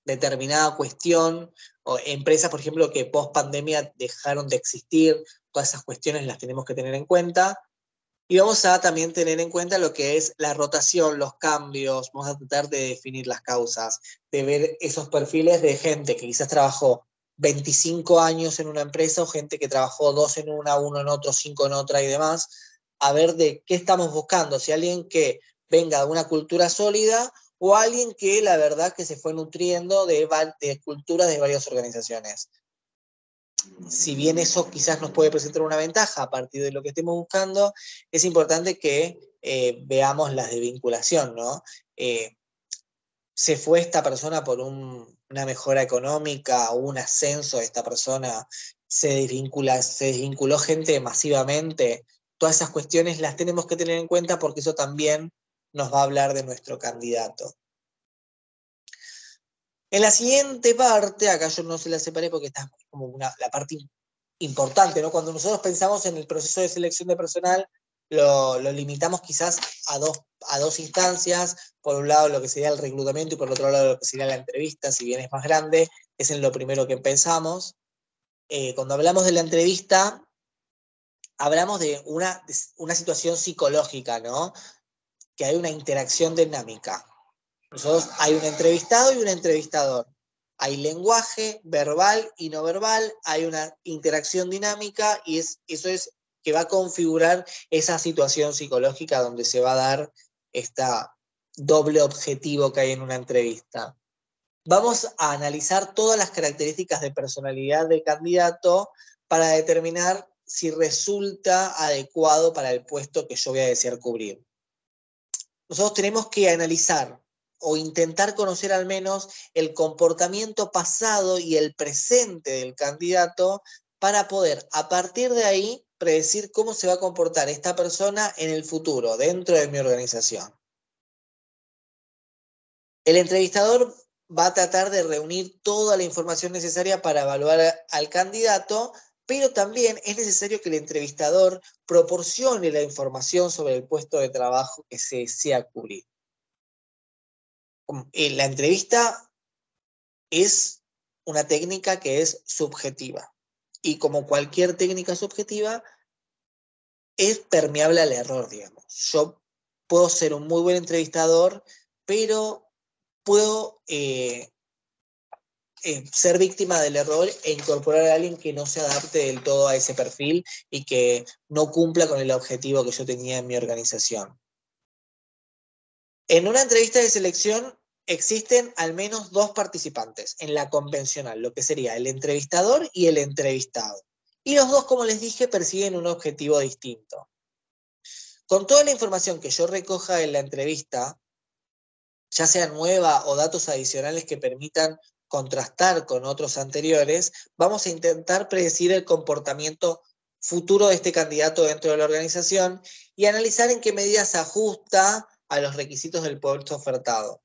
determinada cuestión, o empresas, por ejemplo, que post pandemia dejaron de existir, todas esas cuestiones las tenemos que tener en cuenta. Y vamos a también tener en cuenta lo que es la rotación, los cambios, vamos a tratar de definir las causas, de ver esos perfiles de gente que quizás trabajó 25 años en una empresa o gente que trabajó 2 en una, 1 en otro, 5 en otra y demás, a ver de qué estamos buscando, si alguien que venga de una cultura sólida o alguien que la verdad que se fue nutriendo de culturas de varias organizaciones. Si bien eso quizás nos puede presentar una ventaja a partir de lo que estemos buscando, es importante que veamos las de vinculación, ¿no? ¿Se fue esta persona por una mejora económica o un ascenso de esta persona? ¿Se desvinculó gente masivamente? Todas esas cuestiones las tenemos que tener en cuenta porque eso también nos va a hablar de nuestro candidato. En la siguiente parte, acá yo no se la separé porque está como la parte importante, ¿no? Cuando nosotros pensamos en el proceso de selección de personal, lo limitamos quizás a dos instancias, por un lado lo que sería el reclutamiento y por otro lado lo que sería la entrevista, si bien es más grande, es en lo primero que pensamos. Cuando hablamos de la entrevista, hablamos de una situación psicológica, ¿no? Que hay una interacción dinámica. Nosotros hay un entrevistado y un entrevistador. Hay lenguaje verbal y no verbal, hay una interacción dinámica y eso es que va a configurar esa situación psicológica donde se va a dar esta doble objetivo que hay en una entrevista. Vamos a analizar todas las características de personalidad del candidato para determinar si resulta adecuado para el puesto que yo voy a desear cubrir. Nosotros tenemos que analizar o intentar conocer al menos el comportamiento pasado y el presente del candidato para poder, a partir de ahí, predecir cómo se va a comportar esta persona en el futuro, dentro de mi organización. El entrevistador va a tratar de reunir toda la información necesaria para evaluar al candidato, pero también es necesario que el entrevistador proporcione la información sobre el puesto de trabajo que se desea cubrir. La entrevista es una técnica que es subjetiva y como cualquier técnica subjetiva es permeable al error, digamos. Yo puedo ser un muy buen entrevistador, pero puedo ser víctima del error e incorporar a alguien que no se adapte del todo a ese perfil y que no cumpla con el objetivo que yo tenía en mi organización. En una entrevista de selección existen al menos dos participantes en la convencional, lo que sería el entrevistador y el entrevistado. Y los dos, como les dije, persiguen un objetivo distinto. Con toda la información que yo recoja en la entrevista, ya sea nueva o datos adicionales que permitan contrastar con otros anteriores, vamos a intentar predecir el comportamiento futuro de este candidato dentro de la organización y analizar en qué medida se ajusta a los requisitos del puesto ofertado.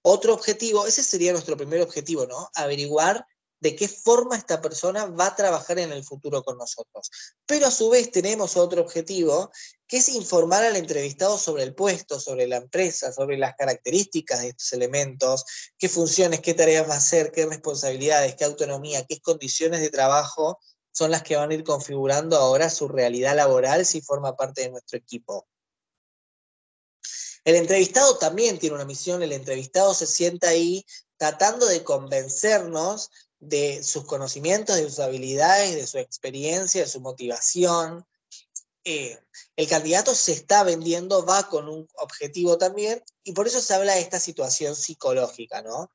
Otro objetivo, ese sería nuestro primer objetivo, ¿no? Averiguar de qué forma esta persona va a trabajar en el futuro con nosotros. Pero a su vez tenemos otro objetivo, que es informar al entrevistado sobre el puesto, sobre la empresa, sobre las características de estos elementos, qué funciones, qué tareas va a hacer, qué responsabilidades, qué autonomía, qué condiciones de trabajo son las que van a ir configurando ahora su realidad laboral si forma parte de nuestro equipo. El entrevistado también tiene una misión, el entrevistado se sienta ahí tratando de convencernos de sus conocimientos, de sus habilidades, de su experiencia, de su motivación. El candidato se está vendiendo, va con un objetivo también, y por eso se habla de esta situación psicológica, ¿no?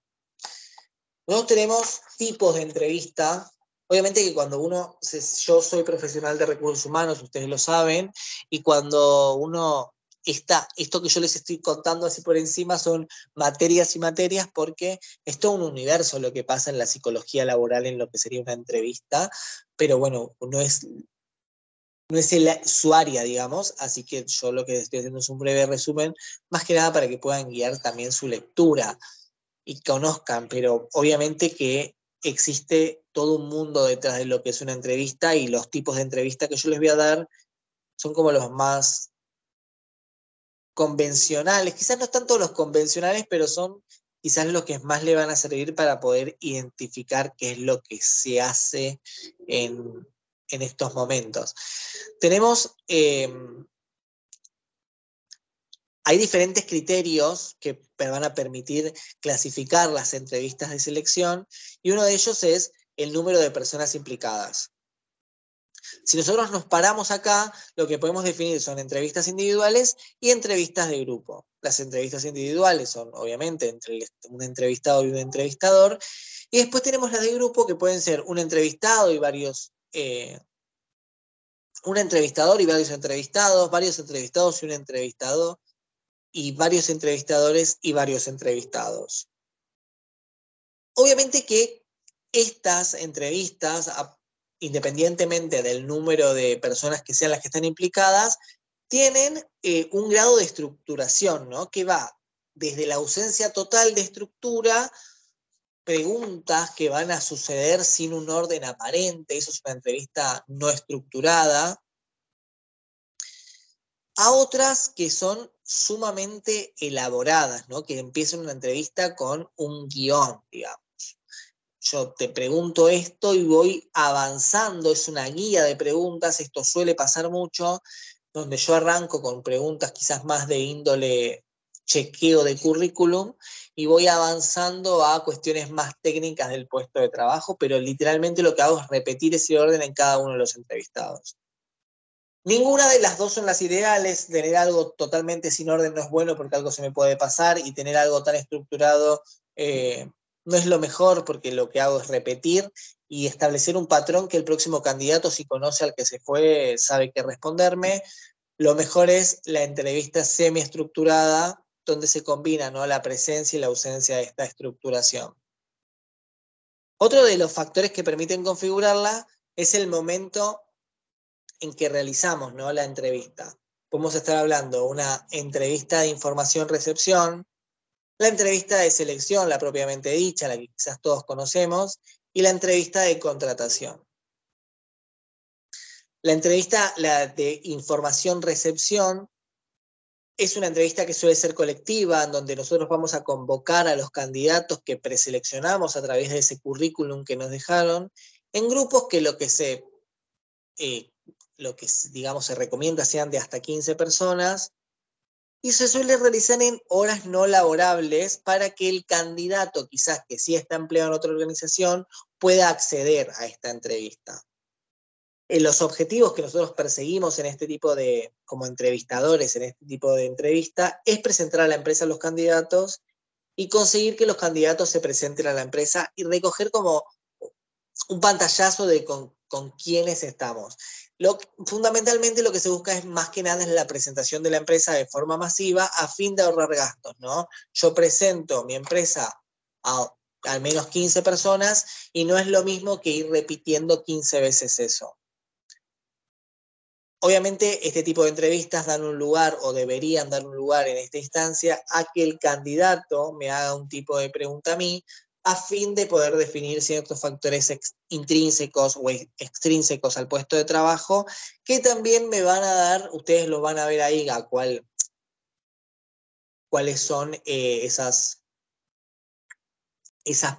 Nosotros tenemos tipos de entrevista. Obviamente que cuando yo soy profesional de recursos humanos, ustedes lo saben, y cuando uno esto que yo les estoy contando así por encima son materias y materias porque es todo un universo lo que pasa en la psicología laboral en lo que sería una entrevista, pero bueno, no es su área, digamos, así que yo lo que estoy haciendo es un breve resumen, más que nada para que puedan guiar también su lectura y conozcan, pero obviamente que existe todo un mundo detrás de lo que es una entrevista y los tipos de entrevista que yo les voy a dar son como los más convencionales, quizás no tanto los convencionales, pero son quizás los que más le van a servir para poder identificar qué es lo que se hace en estos momentos. Tenemos, hay diferentes criterios que van a permitir clasificar las entrevistas de selección y uno de ellos es el número de personas implicadas. Si nosotros nos paramos acá, lo que podemos definir son entrevistas individuales y entrevistas de grupo. Las entrevistas individuales son, obviamente, entre un entrevistado y un entrevistador. Y después tenemos las de grupo, que pueden ser un entrevistado y un entrevistador y varios entrevistados y un entrevistado, y varios entrevistadores y varios entrevistados. Obviamente que estas entrevistas, independientemente del número de personas que sean las que están implicadas, tienen un grado de estructuración, ¿no? Que va desde la ausencia total de estructura, preguntas que van a suceder sin un orden aparente, eso es una entrevista no estructurada, a otras que son sumamente elaboradas, ¿no? Que empiezan una entrevista con un guión, digamos. Yo te pregunto esto y voy avanzando, es una guía de preguntas, esto suele pasar mucho, donde yo arranco con preguntas quizás más de índole chequeo de currículum y voy avanzando a cuestiones más técnicas del puesto de trabajo, pero literalmente lo que hago es repetir ese orden en cada uno de los entrevistados. Ninguna de las dos son las ideales. Tener algo totalmente sin orden no es bueno porque algo se me puede pasar y tener algo tan estructurado no es lo mejor porque lo que hago es repetir y establecer un patrón que el próximo candidato, si conoce al que se fue, sabe qué responderme. Lo mejor es la entrevista semiestructurada donde se combina, ¿no?, la presencia y la ausencia de esta estructuración. Otro de los factores que permiten configurarla es el momento en que realizamos, ¿no?, la entrevista. Podemos estar hablando de una entrevista de información-recepción, la entrevista de selección, la propiamente dicha, la que quizás todos conocemos, y la entrevista de contratación. La entrevista, la de información-recepción, es una entrevista que suele ser colectiva, en donde nosotros vamos a convocar a los candidatos que preseleccionamos a través de ese currículum que nos dejaron, en grupos que digamos, se recomienda sean de hasta 15 personas, y se suele realizar en horas no laborables para que el candidato, quizás que sí está empleado en otra organización, pueda acceder a esta entrevista. Los objetivos que nosotros perseguimos en este tipo de, como entrevistadores, en este tipo de entrevista, es presentar a la empresa a los candidatos y conseguir que los candidatos se presenten a la empresa y recoger como un pantallazo de con quiénes estamos. Fundamentalmente lo que se busca es más que nada es la presentación de la empresa de forma masiva a fin de ahorrar gastos, ¿no? Yo presento mi empresa a al menos 15 personas y no es lo mismo que ir repitiendo 15 veces eso. Obviamente, este tipo de entrevistas dan un lugar o deberían dar un lugar en esta instancia a que el candidato me haga un tipo de pregunta a mí a fin de poder definir ciertos factores intrínsecos o extrínsecos al puesto de trabajo que también me van a dar, ustedes lo van a ver ahí, a cuáles son esas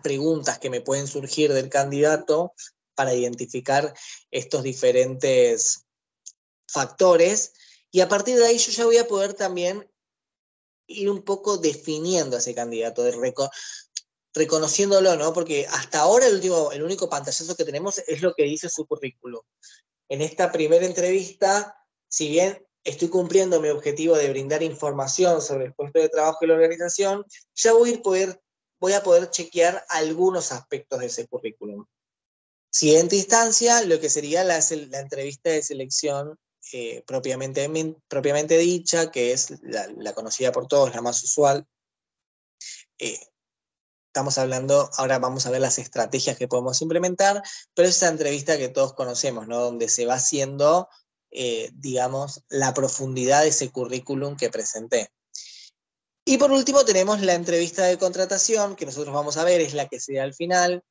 preguntas que me pueden surgir del candidato para identificar estos diferentes factores, y a partir de ahí yo ya voy a poder también ir un poco definiendo a ese candidato, reconociéndolo, ¿no? Porque hasta ahora el único pantallazo que tenemos es lo que dice su currículum. En esta primera entrevista, si bien estoy cumpliendo mi objetivo de brindar información sobre el puesto de trabajo y la organización, ya voy a poder chequear algunos aspectos de ese currículum. Siguiente instancia, lo que sería la entrevista de selección propiamente dicha, que es la conocida por todos, la más usual. Estamos hablando, ahora vamos a ver las estrategias que podemos implementar, pero es esa entrevista que todos conocemos, ¿no? Donde se va haciendo, digamos, la profundidad de ese currículum que presenté. Y por último tenemos la entrevista de contratación, que nosotros vamos a ver, es la que se da al final.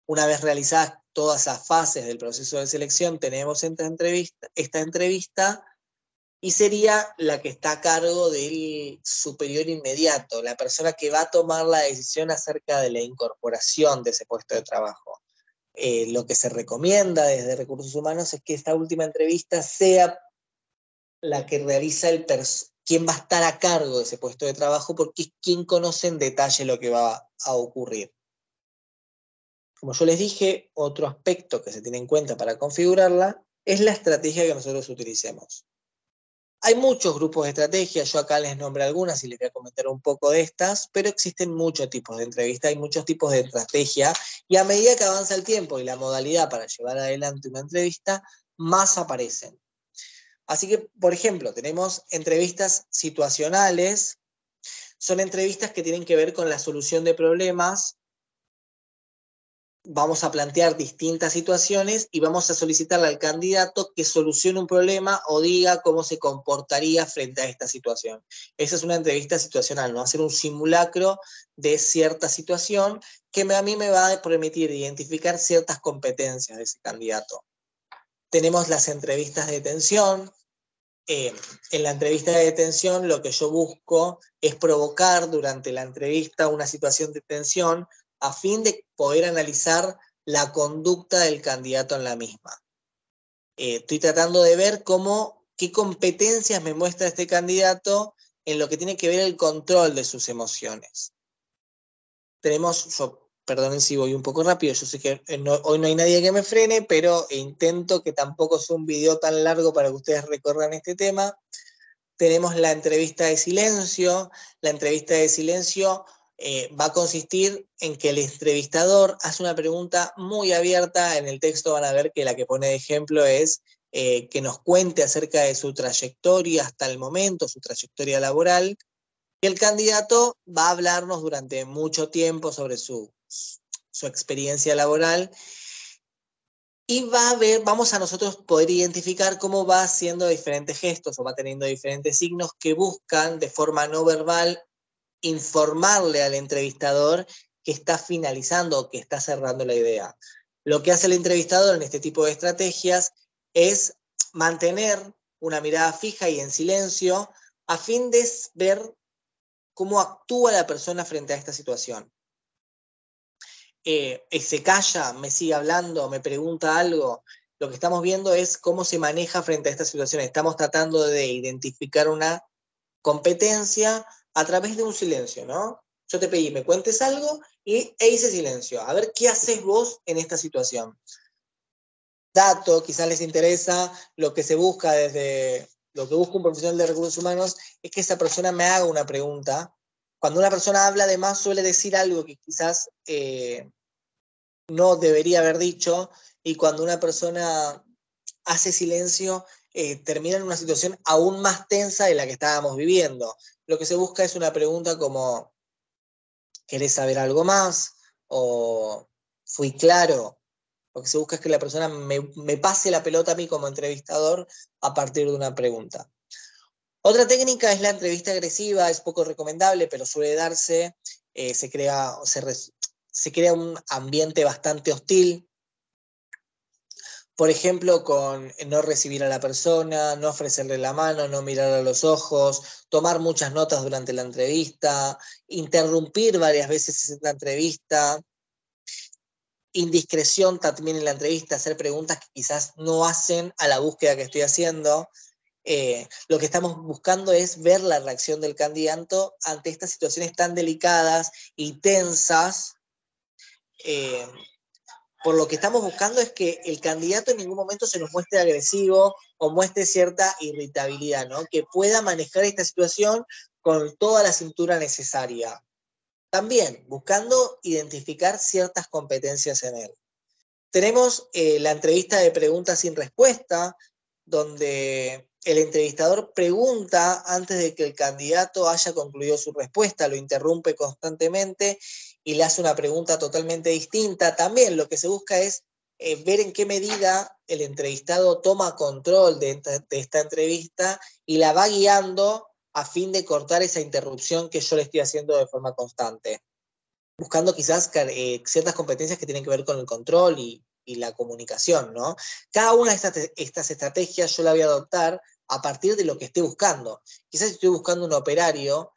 Una vez realizadas todas esas fases del proceso de selección, tenemos esta entrevista y sería la que está a cargo del superior inmediato, la persona que va a tomar la decisión acerca de la incorporación de ese puesto de trabajo. Lo que se recomienda desde Recursos Humanos es que esta última entrevista sea la que realiza quien va a estar a cargo de ese puesto de trabajo, porque es quien conoce en detalle lo que va a ocurrir. Como yo les dije, otro aspecto que se tiene en cuenta para configurarla es la estrategia que nosotros utilicemos. Hay muchos grupos de estrategias, yo acá les nombré algunas y les voy a comentar un poco de estas, pero existen muchos tipos de entrevista, hay muchos tipos de estrategia, y a medida que avanza el tiempo y la modalidad para llevar adelante una entrevista, más aparecen. Así que, por ejemplo, tenemos entrevistas situacionales, son entrevistas que tienen que ver con la solución de problemas. Vamos a plantear distintas situaciones y vamos a solicitarle al candidato que solucione un problema o diga cómo se comportaría frente a esta situación. Esa es una entrevista situacional, no hacer un simulacro de cierta situación que a mí me va a permitir identificar ciertas competencias de ese candidato. Tenemos las entrevistas de detención. En la entrevista de detención lo que yo busco es provocar durante la entrevista una situación de tensión a fin de poder analizar la conducta del candidato en la misma. Estoy tratando de ver qué competencias me muestra este candidato en lo que tiene que ver el control de sus emociones. Perdonen si voy un poco rápido, yo sé que hoy no hay nadie que me frene, pero intento que tampoco sea un video tan largo para que ustedes recorran este tema. Tenemos la entrevista de silencio. La entrevista de silencio va a consistir en que el entrevistador hace una pregunta muy abierta. En el texto van a ver que la que pone de ejemplo es que nos cuente acerca de su trayectoria hasta el momento, su trayectoria laboral. Y el candidato va a hablarnos durante mucho tiempo sobre su experiencia laboral. Y vamos a nosotros poder identificar cómo va haciendo diferentes gestos o va teniendo diferentes signos que buscan de forma no verbal informarle al entrevistador que está finalizando o que está cerrando la idea. Lo que hace el entrevistador en este tipo de estrategias es mantener una mirada fija y en silencio a fin de ver cómo actúa la persona frente a esta situación. Se calla, me sigue hablando, me pregunta algo. Lo que estamos viendo es cómo se maneja frente a esta situación. Estamos tratando de identificar una competencia a través de un silencio, ¿no? Yo te pedí, me cuentes algo e hice silencio. A ver, ¿qué haces vos en esta situación? Dato, quizás les interesa, lo que se busca desde, lo que busca un profesional de recursos humanos es que esa persona me haga una pregunta. Cuando una persona habla de más suele decir algo que quizás no debería haber dicho, y cuando una persona hace silencio, termina en una situación aún más tensa de la que estábamos viviendo. Lo que se busca es una pregunta como, ¿querés saber algo más? ¿O fui claro? Lo que se busca es que la persona me pase la pelota a mí como entrevistador a partir de una pregunta. Otra técnica es la entrevista agresiva, es poco recomendable, pero suele darse, se crea un ambiente bastante hostil. Por ejemplo, con no recibir a la persona, no ofrecerle la mano, no mirar a los ojos, tomar muchas notas durante la entrevista, interrumpir varias veces en la entrevista, indiscreción también en la entrevista, hacer preguntas que quizás no hacen a la búsqueda que estoy haciendo. Lo que estamos buscando es ver la reacción del candidato ante estas situaciones tan delicadas y tensas. eh, por lo que estamos buscando es que el candidato en ningún momento se nos muestre agresivo o muestre cierta irritabilidad, ¿no? Que pueda manejar esta situación con toda la cintura necesaria. También buscando identificar ciertas competencias en él. Tenemos la entrevista de preguntas sin respuesta, donde el entrevistador pregunta antes de que el candidato haya concluido su respuesta, lo interrumpe constantemente y le hace una pregunta totalmente distinta. También lo que se busca es ver en qué medida el entrevistado toma control de esta entrevista y la va guiando a fin de cortar esa interrupción que yo le estoy haciendo de forma constante, buscando quizás ciertas competencias que tienen que ver con el control y la comunicación, ¿no? Cada una de estas estrategias yo la voy a adoptar a partir de lo que esté buscando. Quizás si estoy buscando un operario,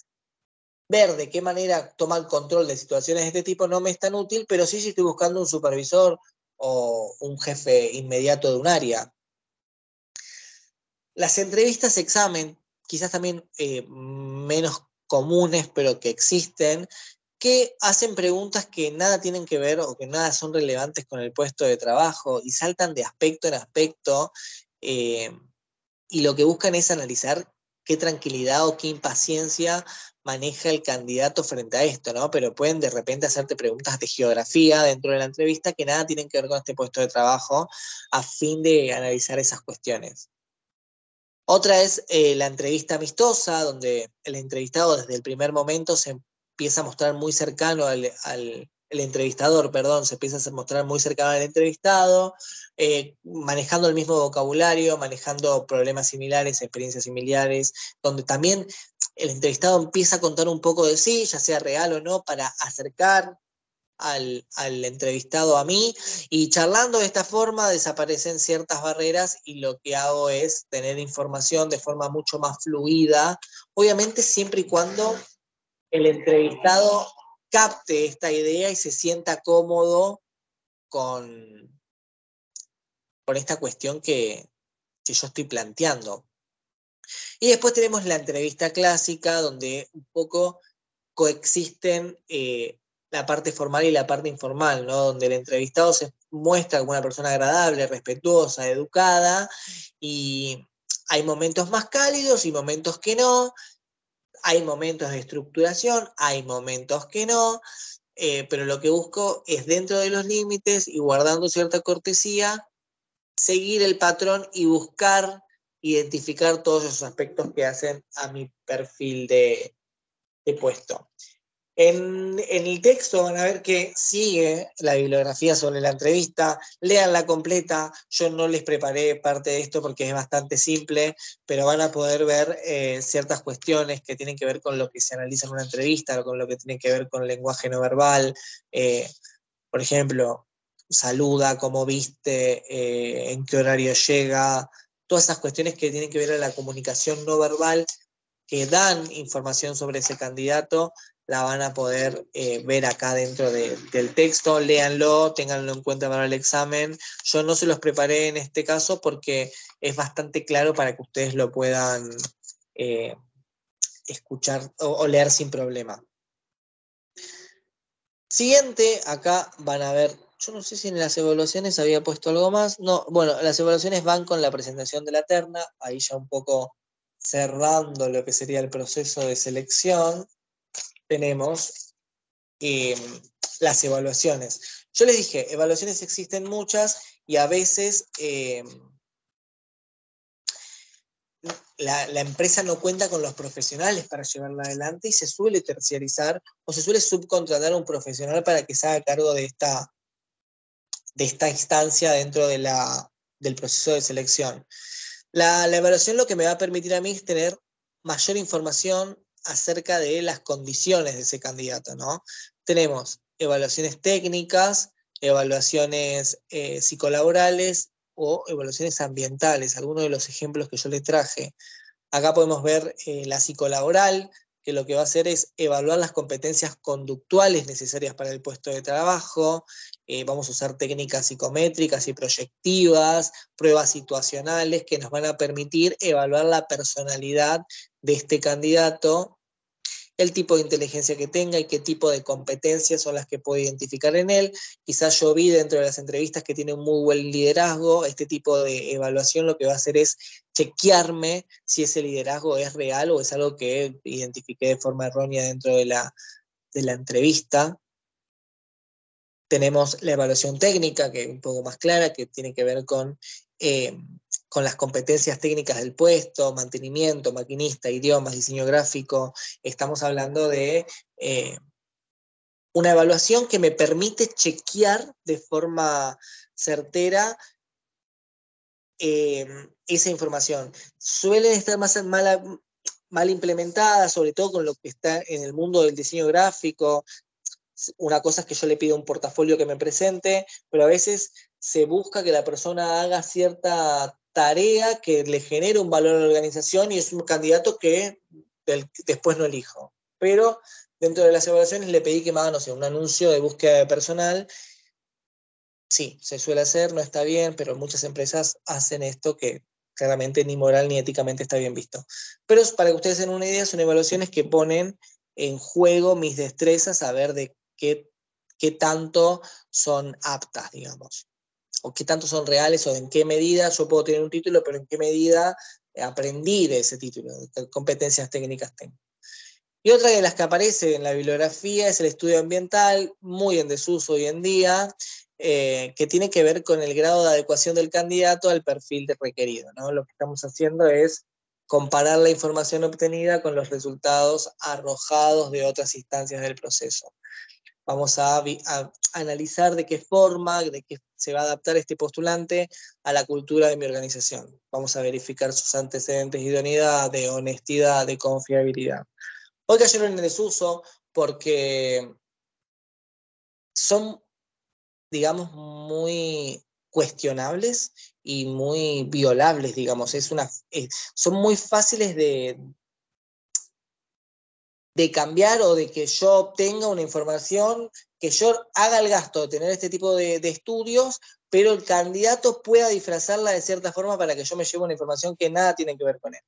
ver de qué manera toma el control de situaciones de este tipo no me es tan útil, pero sí si estoy buscando un supervisor o un jefe inmediato de un área. Las entrevistas examen, quizás también menos comunes, pero que existen, que hacen preguntas que nada tienen que ver o que nada son relevantes con el puesto de trabajo y saltan de aspecto en aspecto, eh, y lo que buscan es analizar qué tranquilidad o qué impaciencia maneja el candidato frente a esto, ¿no? Pero pueden de repente hacerte preguntas de geografía dentro de la entrevista que nada tienen que ver con este puesto de trabajo a fin de analizar esas cuestiones. Otra es la entrevista amistosa, donde el entrevistado desde el primer momento se empieza a mostrar muy cercano el entrevistador, perdón, se empieza a mostrar muy cercano al entrevistado, manejando el mismo vocabulario, manejando problemas similares, experiencias similares, donde también el entrevistado empieza a contar un poco de sí, ya sea real o no, para acercar al entrevistado a mí, y charlando de esta forma desaparecen ciertas barreras y lo que hago es tener información de forma mucho más fluida, obviamente siempre y cuando el entrevistado capte esta idea y se sienta cómodo con, con esta cuestión que yo estoy planteando. Y después tenemos la entrevista clásica, donde un poco coexisten la parte formal y la parte informal, ¿no? Donde el entrevistado se muestra como una persona agradable, respetuosa, educada, y hay momentos más cálidos y momentos que no, hay momentos de estructuración, hay momentos que no, pero lo que busco es dentro de los límites y guardando cierta cortesía, seguir el patrón y buscar identificar todos esos aspectos que hacen a mi perfil de puesto. En el texto van a ver que sigue la bibliografía sobre la entrevista, léanla completa, yo no les preparé parte de esto porque es bastante simple, pero van a poder ver ciertas cuestiones que tienen que ver con lo que se analiza en una entrevista, con lo que tiene que ver con el lenguaje no verbal, por ejemplo, saluda, cómo viste, en qué horario llega, todas esas cuestiones que tienen que ver con la comunicación no verbal que dan información sobre ese candidato, la van a poder ver acá dentro del texto, léanlo, ténganlo en cuenta para el examen. Yo no se los preparé en este caso porque es bastante claro para que ustedes lo puedan escuchar o leer sin problema. Siguiente, acá van a ver, yo no sé si en las evaluaciones había puesto algo más. No, bueno, las evaluaciones van con la presentación de la terna, ahí ya un poco cerrando lo que sería el proceso de selección, tenemos las evaluaciones. Yo les dije, evaluaciones existen muchas y a veces la empresa no cuenta con los profesionales para llevarla adelante y se suele terciarizar o se suele subcontratar a un profesional para que se haga cargo de esta instancia dentro del proceso de selección. La evaluación lo que me va a permitir a mí es tener mayor información acerca de las condiciones de ese candidato, ¿no? Tenemos evaluaciones técnicas, evaluaciones psicolaborales o evaluaciones ambientales, algunos de los ejemplos que yo les traje. Acá podemos ver la psicolaboral, que lo que va a hacer es evaluar las competencias conductuales necesarias para el puesto de trabajo. Vamos a usar técnicas psicométricas y proyectivas, pruebas situacionales que nos van a permitir evaluar la personalidad de este candidato, el tipo de inteligencia que tenga y qué tipo de competencias son las que puedo identificar en él. Quizás yo vi dentro de las entrevistas que tiene un muy buen liderazgo. Este tipo de evaluación lo que va a hacer es chequearme si ese liderazgo es real o es algo que identifiqué de forma errónea dentro de la entrevista. Tenemos la evaluación técnica, que es un poco más clara, que tiene que ver con las competencias técnicas del puesto, mantenimiento, maquinista, idiomas, diseño gráfico. Estamos hablando de una evaluación que me permite chequear de forma certera esa información. Suelen estar más mal implementadas, sobre todo con lo que está en el mundo del diseño gráfico. Una cosa es que yo le pido un portafolio que me presente, pero a veces se busca que la persona haga cierta tarea que le genere un valor a la organización y es un candidato que después no elijo. Pero dentro de las evaluaciones le pedí que me hagan, no sé, un anuncio de búsqueda de personal. Sí, se suele hacer, no está bien, pero muchas empresas hacen esto que claramente ni moral ni éticamente está bien visto. Pero para que ustedes den una idea, son evaluaciones que ponen en juego mis destrezas a ver de qué tanto son aptas, digamos, o qué tanto son reales o en qué medida yo puedo tener un título, pero en qué medida aprendí de ese título, qué competencias técnicas tengo. Y otra de las que aparece en la bibliografía es el estudio ambiental, muy en desuso hoy en día, que tiene que ver con el grado de adecuación del candidato al perfil requerido, ¿no? Lo que estamos haciendo es comparar la información obtenida con los resultados arrojados de otras instancias del proceso. Vamos a analizar de qué forma, de qué se va a adaptar este postulante a la cultura de mi organización. Vamos a verificar sus antecedentes de idoneidad, de honestidad, de confiabilidad. Hoy cayeron en desuso porque son, digamos, muy cuestionables y muy violables, digamos. Son muy fáciles de cambiar o de que yo obtenga una información, que yo haga el gasto de tener este tipo de estudios, pero el candidato pueda disfrazarla de cierta forma para que yo me lleve una información que nada tiene que ver con él.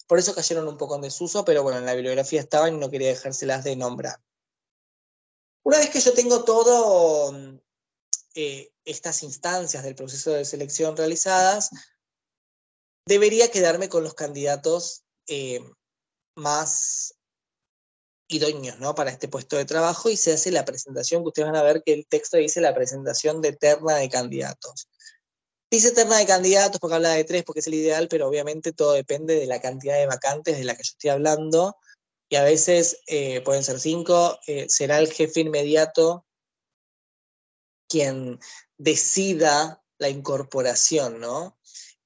Por eso cayeron un poco en desuso, pero bueno, en la bibliografía estaban y no quería dejárselas de nombrar. Una vez que yo tengo todo estas instancias del proceso de selección realizadas, debería quedarme con los candidatos más idóneos, ¿no? Para este puesto de trabajo y se hace la presentación, que ustedes van a ver que el texto dice la presentación de terna de candidatos. Dice terna de candidatos porque habla de 3, porque es el ideal, pero obviamente todo depende de la cantidad de vacantes de la que yo estoy hablando, y a veces pueden ser 5, será el jefe inmediato quien decida la incorporación, ¿no?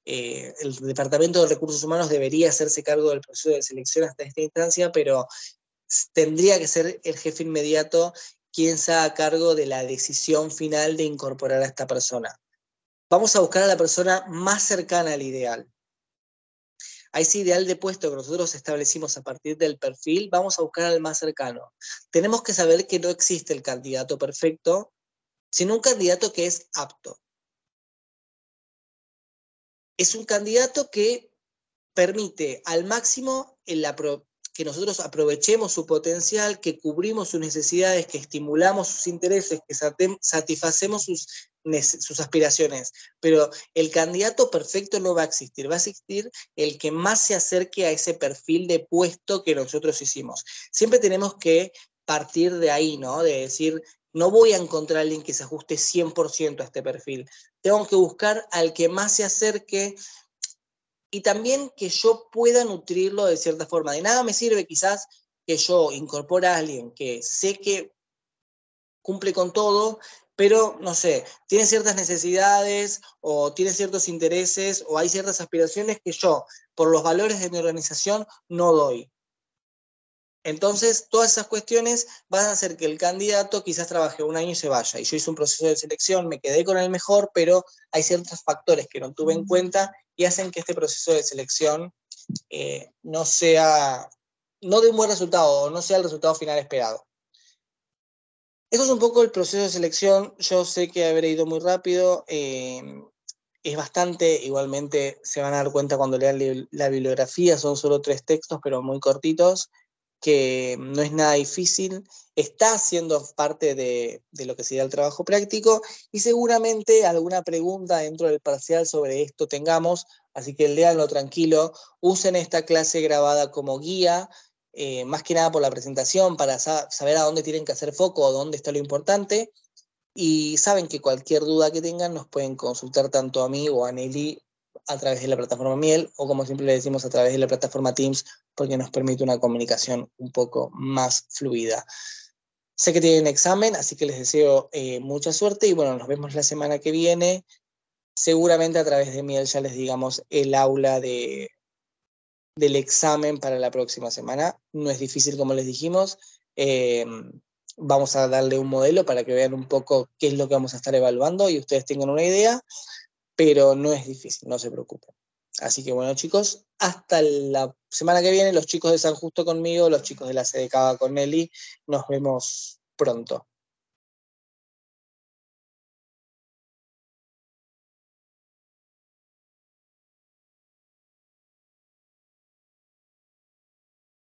El Departamento de Recursos Humanos debería hacerse cargo del proceso de selección hasta esta instancia, pero tendría que ser el jefe inmediato quien se haga cargo de la decisión final de incorporar a esta persona. Vamos a buscar a la persona más cercana al ideal. A ese ideal de puesto que nosotros establecimos a partir del perfil, vamos a buscar al más cercano. Tenemos que saber que no existe el candidato perfecto, sino un candidato que es apto. Es un candidato que permite al máximo que nosotros aprovechemos su potencial, que cubrimos sus necesidades, que estimulamos sus intereses, que satisfacemos sus aspiraciones. Pero el candidato perfecto no va a existir, va a existir el que más se acerque a ese perfil de puesto que nosotros hicimos. Siempre tenemos que partir de ahí, ¿no? De decir, no voy a encontrar a alguien que se ajuste 100% a este perfil. Tengo que buscar al que más se acerque y también que yo pueda nutrirlo de cierta forma. De nada me sirve quizás que yo incorpore a alguien que sé que cumple con todo, pero no sé, tiene ciertas necesidades o tiene ciertos intereses o hay ciertas aspiraciones que yo, por los valores de mi organización, no doy. Entonces, todas esas cuestiones van a hacer que el candidato quizás trabaje un año y se vaya. Y yo hice un proceso de selección, me quedé con el mejor, pero hay ciertos factores que no tuve en cuenta y hacen que este proceso de selección no dé un buen resultado o no sea el resultado final esperado. Eso es un poco el proceso de selección. Yo sé que habré ido muy rápido. Es bastante, igualmente se van a dar cuenta cuando lean la bibliografía, son solo 3 textos, pero muy cortitos, que no es nada difícil, está siendo parte de lo que sería el trabajo práctico y seguramente alguna pregunta dentro del parcial sobre esto tengamos, así que léanlo tranquilo, usen esta clase grabada como guía, más que nada por la presentación, para saber a dónde tienen que hacer foco o dónde está lo importante. Y saben que cualquier duda que tengan nos pueden consultar tanto a mí o a Nelly a través de la plataforma Miel o como siempre le decimos a través de la plataforma Teams porque nos permite una comunicación un poco más fluida. Sé que tienen examen, así que les deseo mucha suerte y bueno, nos vemos la semana que viene. Seguramente a través de Miel ya les digamos el aula del examen para la próxima semana. No es difícil como les dijimos. Vamos a darle un modelo para que vean un poco qué es lo que vamos a estar evaluando y ustedes tengan una idea, pero no es difícil, no se preocupen. Así que bueno, chicos, hasta la semana que viene, los chicos de San Justo conmigo, los chicos de la sede Cava con Nelly, nos vemos pronto.